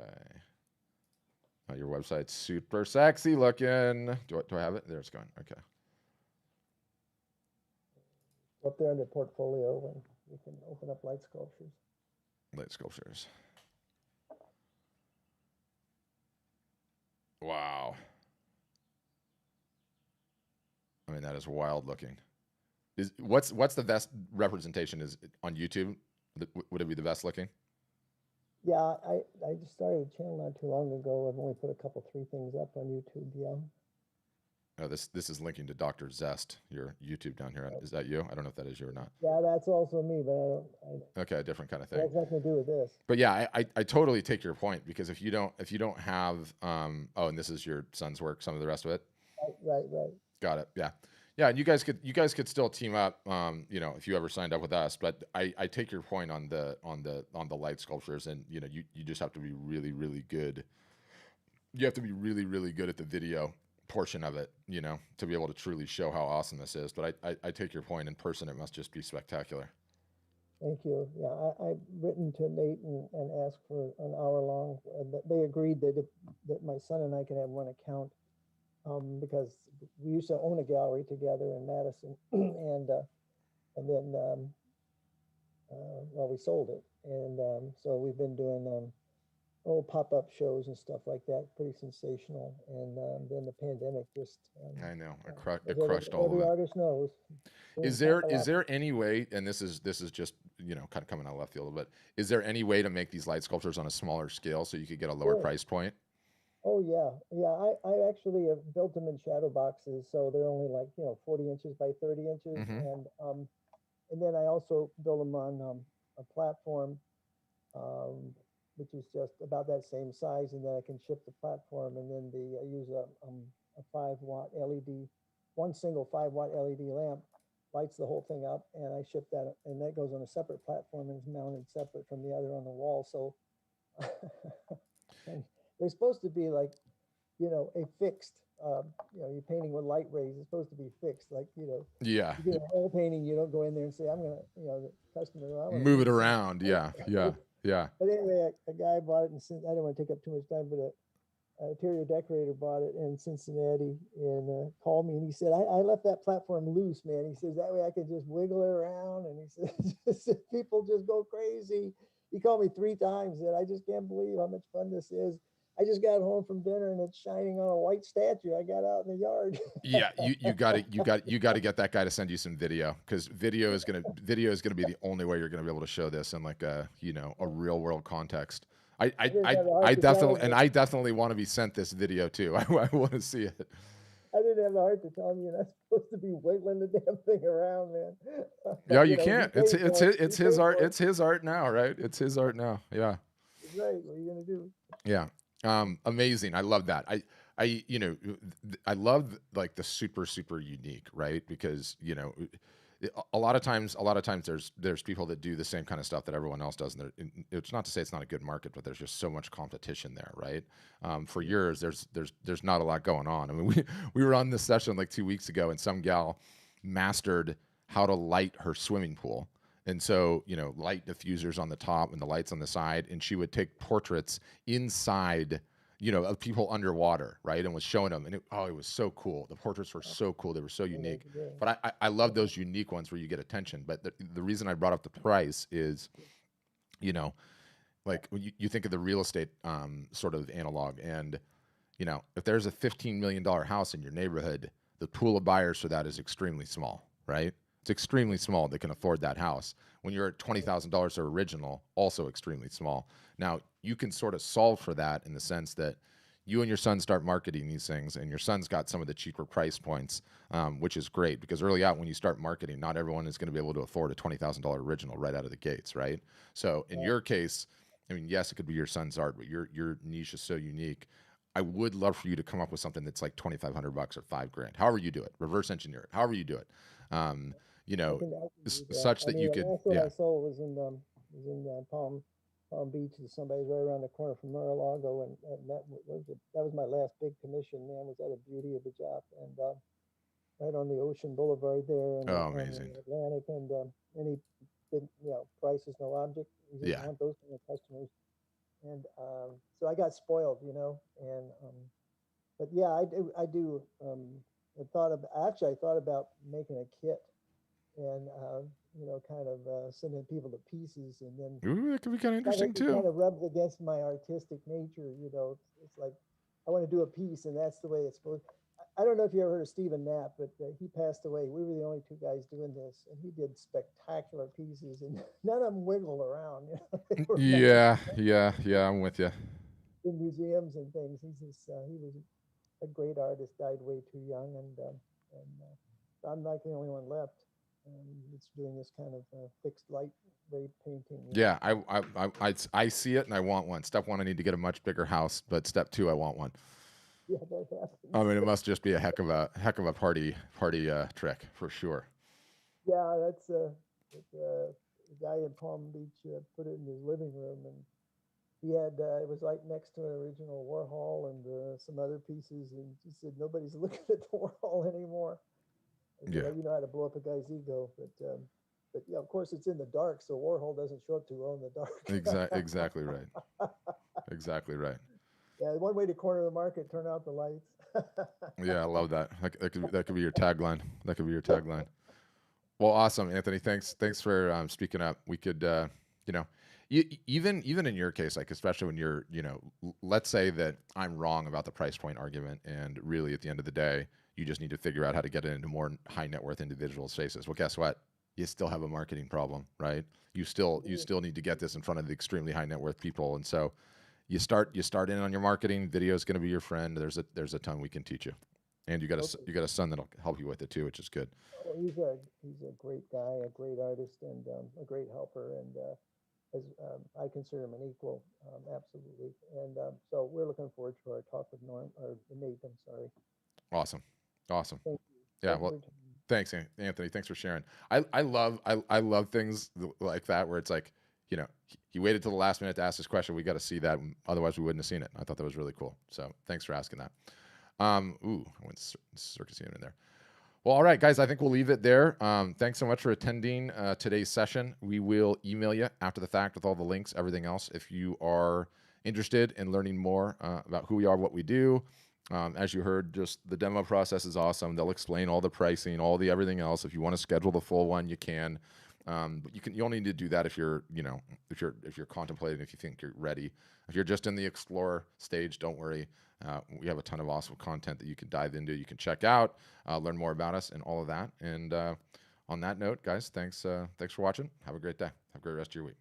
Oh, your website's super sexy looking. Do I have it? There it's going. Okay. Up there under portfolio, and you can open up light sculptures. Light sculptures. Wow. I mean, that is wild looking. What's the best representation? Is it on YouTube? Would it be the best looking? Yeah, I just started a channel not too long ago. I've only put a couple, 3 things up on YouTube. Yeah. Oh, this is linking to Dr. Zest, your YouTube down here. Is that you? I don't know if that is you or not. Yeah, that's also me, but Okay, different kind of thing. It has nothing to do with this. But yeah, I totally take your point, because if you don't have oh, and this is your son's work, some of the rest of it. Right. Got it. Yeah. Yeah, and you guys could still team up, if you ever signed up with us. But I take your point on the light sculptures, and you just have to be really, really good. You have to be really, really good at the video portion of it, to be able to truly show how awesome this is. But I take your point. In person, it must just be spectacular. Thank you. Yeah, I've written to Nate and asked for an hour long. They agreed that that my son and I can have one account. Because we used to own a gallery together in Madison, and then we sold it, and so we've been doing pop-up shows and stuff like that, pretty sensational. And then the pandemic just I know it crushed all of every it. artist knows. Is there any way, and this is just kind of coming out of left field, but is there any way to make these light sculptures on a smaller scale so you could get a lower price point? Oh yeah. I actually have built them in shadow boxes, so they're only like 40 inches by 30 inches, and then I also build them on a platform, which is just about that same size, and then I can ship the platform, and then I use a 5-watt LED, one single 5-watt LED lamp, lights the whole thing up, and I ship that, and that goes on a separate platform and is mounted separate from the other on the wall. So. And they're supposed to be like, a fixed you're painting with light rays. It's supposed to be fixed. Like, Yeah. you get a whole painting, you don't go in there and say, I'm going to, the customer, I wanna Move it do something." around. Yeah. Yeah. Yeah. But anyway, a guy bought it, and I don't want to take up too much time, but a interior decorator bought it in Cincinnati and called me, and he said, I left that platform loose, man. He says, that way I could just wiggle it around. And he says, people just go crazy. He called me 3 times, and I just can't believe how much fun this is. I just got home from dinner and it's shining on a white statue I got out in the yard. Yeah, you got to get that guy to send you some video, because video is gonna be the only way you're gonna be able to show this in like a real world context. I definitely want to be sent this video too. I want to see it. I didn't have the heart to tell him you're not supposed to be wiggling the damn thing around, man. Yeah, you can't. It's his art. It's his art now, right? It's his art now. Yeah. That's right. What are you gonna do? Yeah. Amazing. I love that. I love like the super unique, right? Because a lot of times there's people that do the same kind of stuff that everyone else does, and it's not to say it's not a good market, but there's just so much competition there, right? For yours, there's not a lot going on. I mean, we were on this session like 2 weeks ago, and some gal mastered how to light her swimming pool. And so, light diffusers on the top and the lights on the side, and she would take portraits inside, of people underwater, right? And was showing them, and it was so cool. The portraits were so cool. They were so unique. But I love those unique ones where you get attention. But the reason I brought up the price is, like when you think of the real estate sort of analog, and, if there's a $15 million house in your neighborhood, the pool of buyers for that is extremely small, right? It's extremely small that can afford that house. When you're at $20,000 or original, also extremely small. Now, you can sort of solve for that in the sense that you and your son start marketing these things, and your son's got some of the cheaper price points, which is great, because early out when you start marketing, not everyone is going to be able to afford a $20,000 original right out of the gates, right? So in your case, I mean, yes, it could be your son's art, but your niche is so unique. I would love for you to come up with something that's like $2,500 or $5,000, however you do it, reverse engineer it, however you do it. Such that you could. That's what I sold was in Palm Beach. Somebody right around the corner from Mar-a-Lago, and that was my last big commission. Man, was that a beauty of a job? And right on the Ocean Boulevard there, and amazing. the Atlantic, and he didn't, price is no object. He didn't want those kind of customers, and so I got spoiled, and but yeah, I do. I thought about making a kit, and kind of sending people to pieces, and then that could be kind of interesting too. Kind of rubs against my artistic nature, It's like I want to do a piece, and that's the way it's supposed. I don't know if you ever heard of Stephen Knapp, but he passed away. We were the only 2 guys doing this, and he did spectacular pieces, and none of them wiggled around. Yeah, I'm with you. In museums and things, he was a great artist. Died way too young, and I'm not the only one left. It's doing this kind of fixed light ray painting. Yeah, I see it, and I want one. Step 1, I need to get a much bigger house, but step 2, I want one. Yeah, that happens. I mean, it must just be a heck of a party trick for sure. Yeah, that's the guy in Palm Beach put it in his living room, and he had it was right next to an original Warhol and some other pieces, and he said nobody's looking at the Warhol anymore. Yeah, you know how to blow up a guy's ego, but yeah, of course it's in the dark, so Warhol doesn't show up too well in the dark. Exactly right. Exactly right. Yeah, one way to corner the market: turn out the lights. Yeah, I love that. That could be your tagline. That could be your tagline. Well, awesome, Anthony. Thanks for speaking up. We could, even in your case, like especially when you're, let's say that I'm wrong about the price point argument, and really at the end of the day, you just need to figure out how to get it into more high net worth individuals' faces. Well, guess what? You still have a marketing problem, right? You still need to get this in front of the extremely high net worth people, and so you start in on your marketing. Video is going to be your friend. There's a ton we can teach you, and you got a son that'll help you with it too, which is good. Well, he's a great guy, a great artist, and a great helper, and as I consider him an equal, absolutely. And so we're looking forward to our talk with Nate. I'm sorry. Awesome. Thank you. Yeah. Well, thanks, Anthony. Thanks for sharing. I love things like that where it's like, he waited till the last minute to ask this question. We got to see that. Otherwise we wouldn't have seen it. I thought that was really cool. So thanks for asking that. Ooh, I went circusing in there. Well, all right, guys, I think we'll leave it there. Thanks so much for attending today's session. We will email you after the fact with all the links, everything else. If you are interested in learning more about who we are, what we do, as you heard, just the demo process is awesome. They'll explain all the pricing, all the everything else. If you want to schedule the full one, you can. But you only need to do that if you're, if you're contemplating, if you think you're ready. If you're just in the explore stage, don't worry. We have a ton of awesome content that you can dive into, you can check out, learn more about us and all of that. And on that note, guys, thanks for watching. Have a great day. Have a great rest of your week.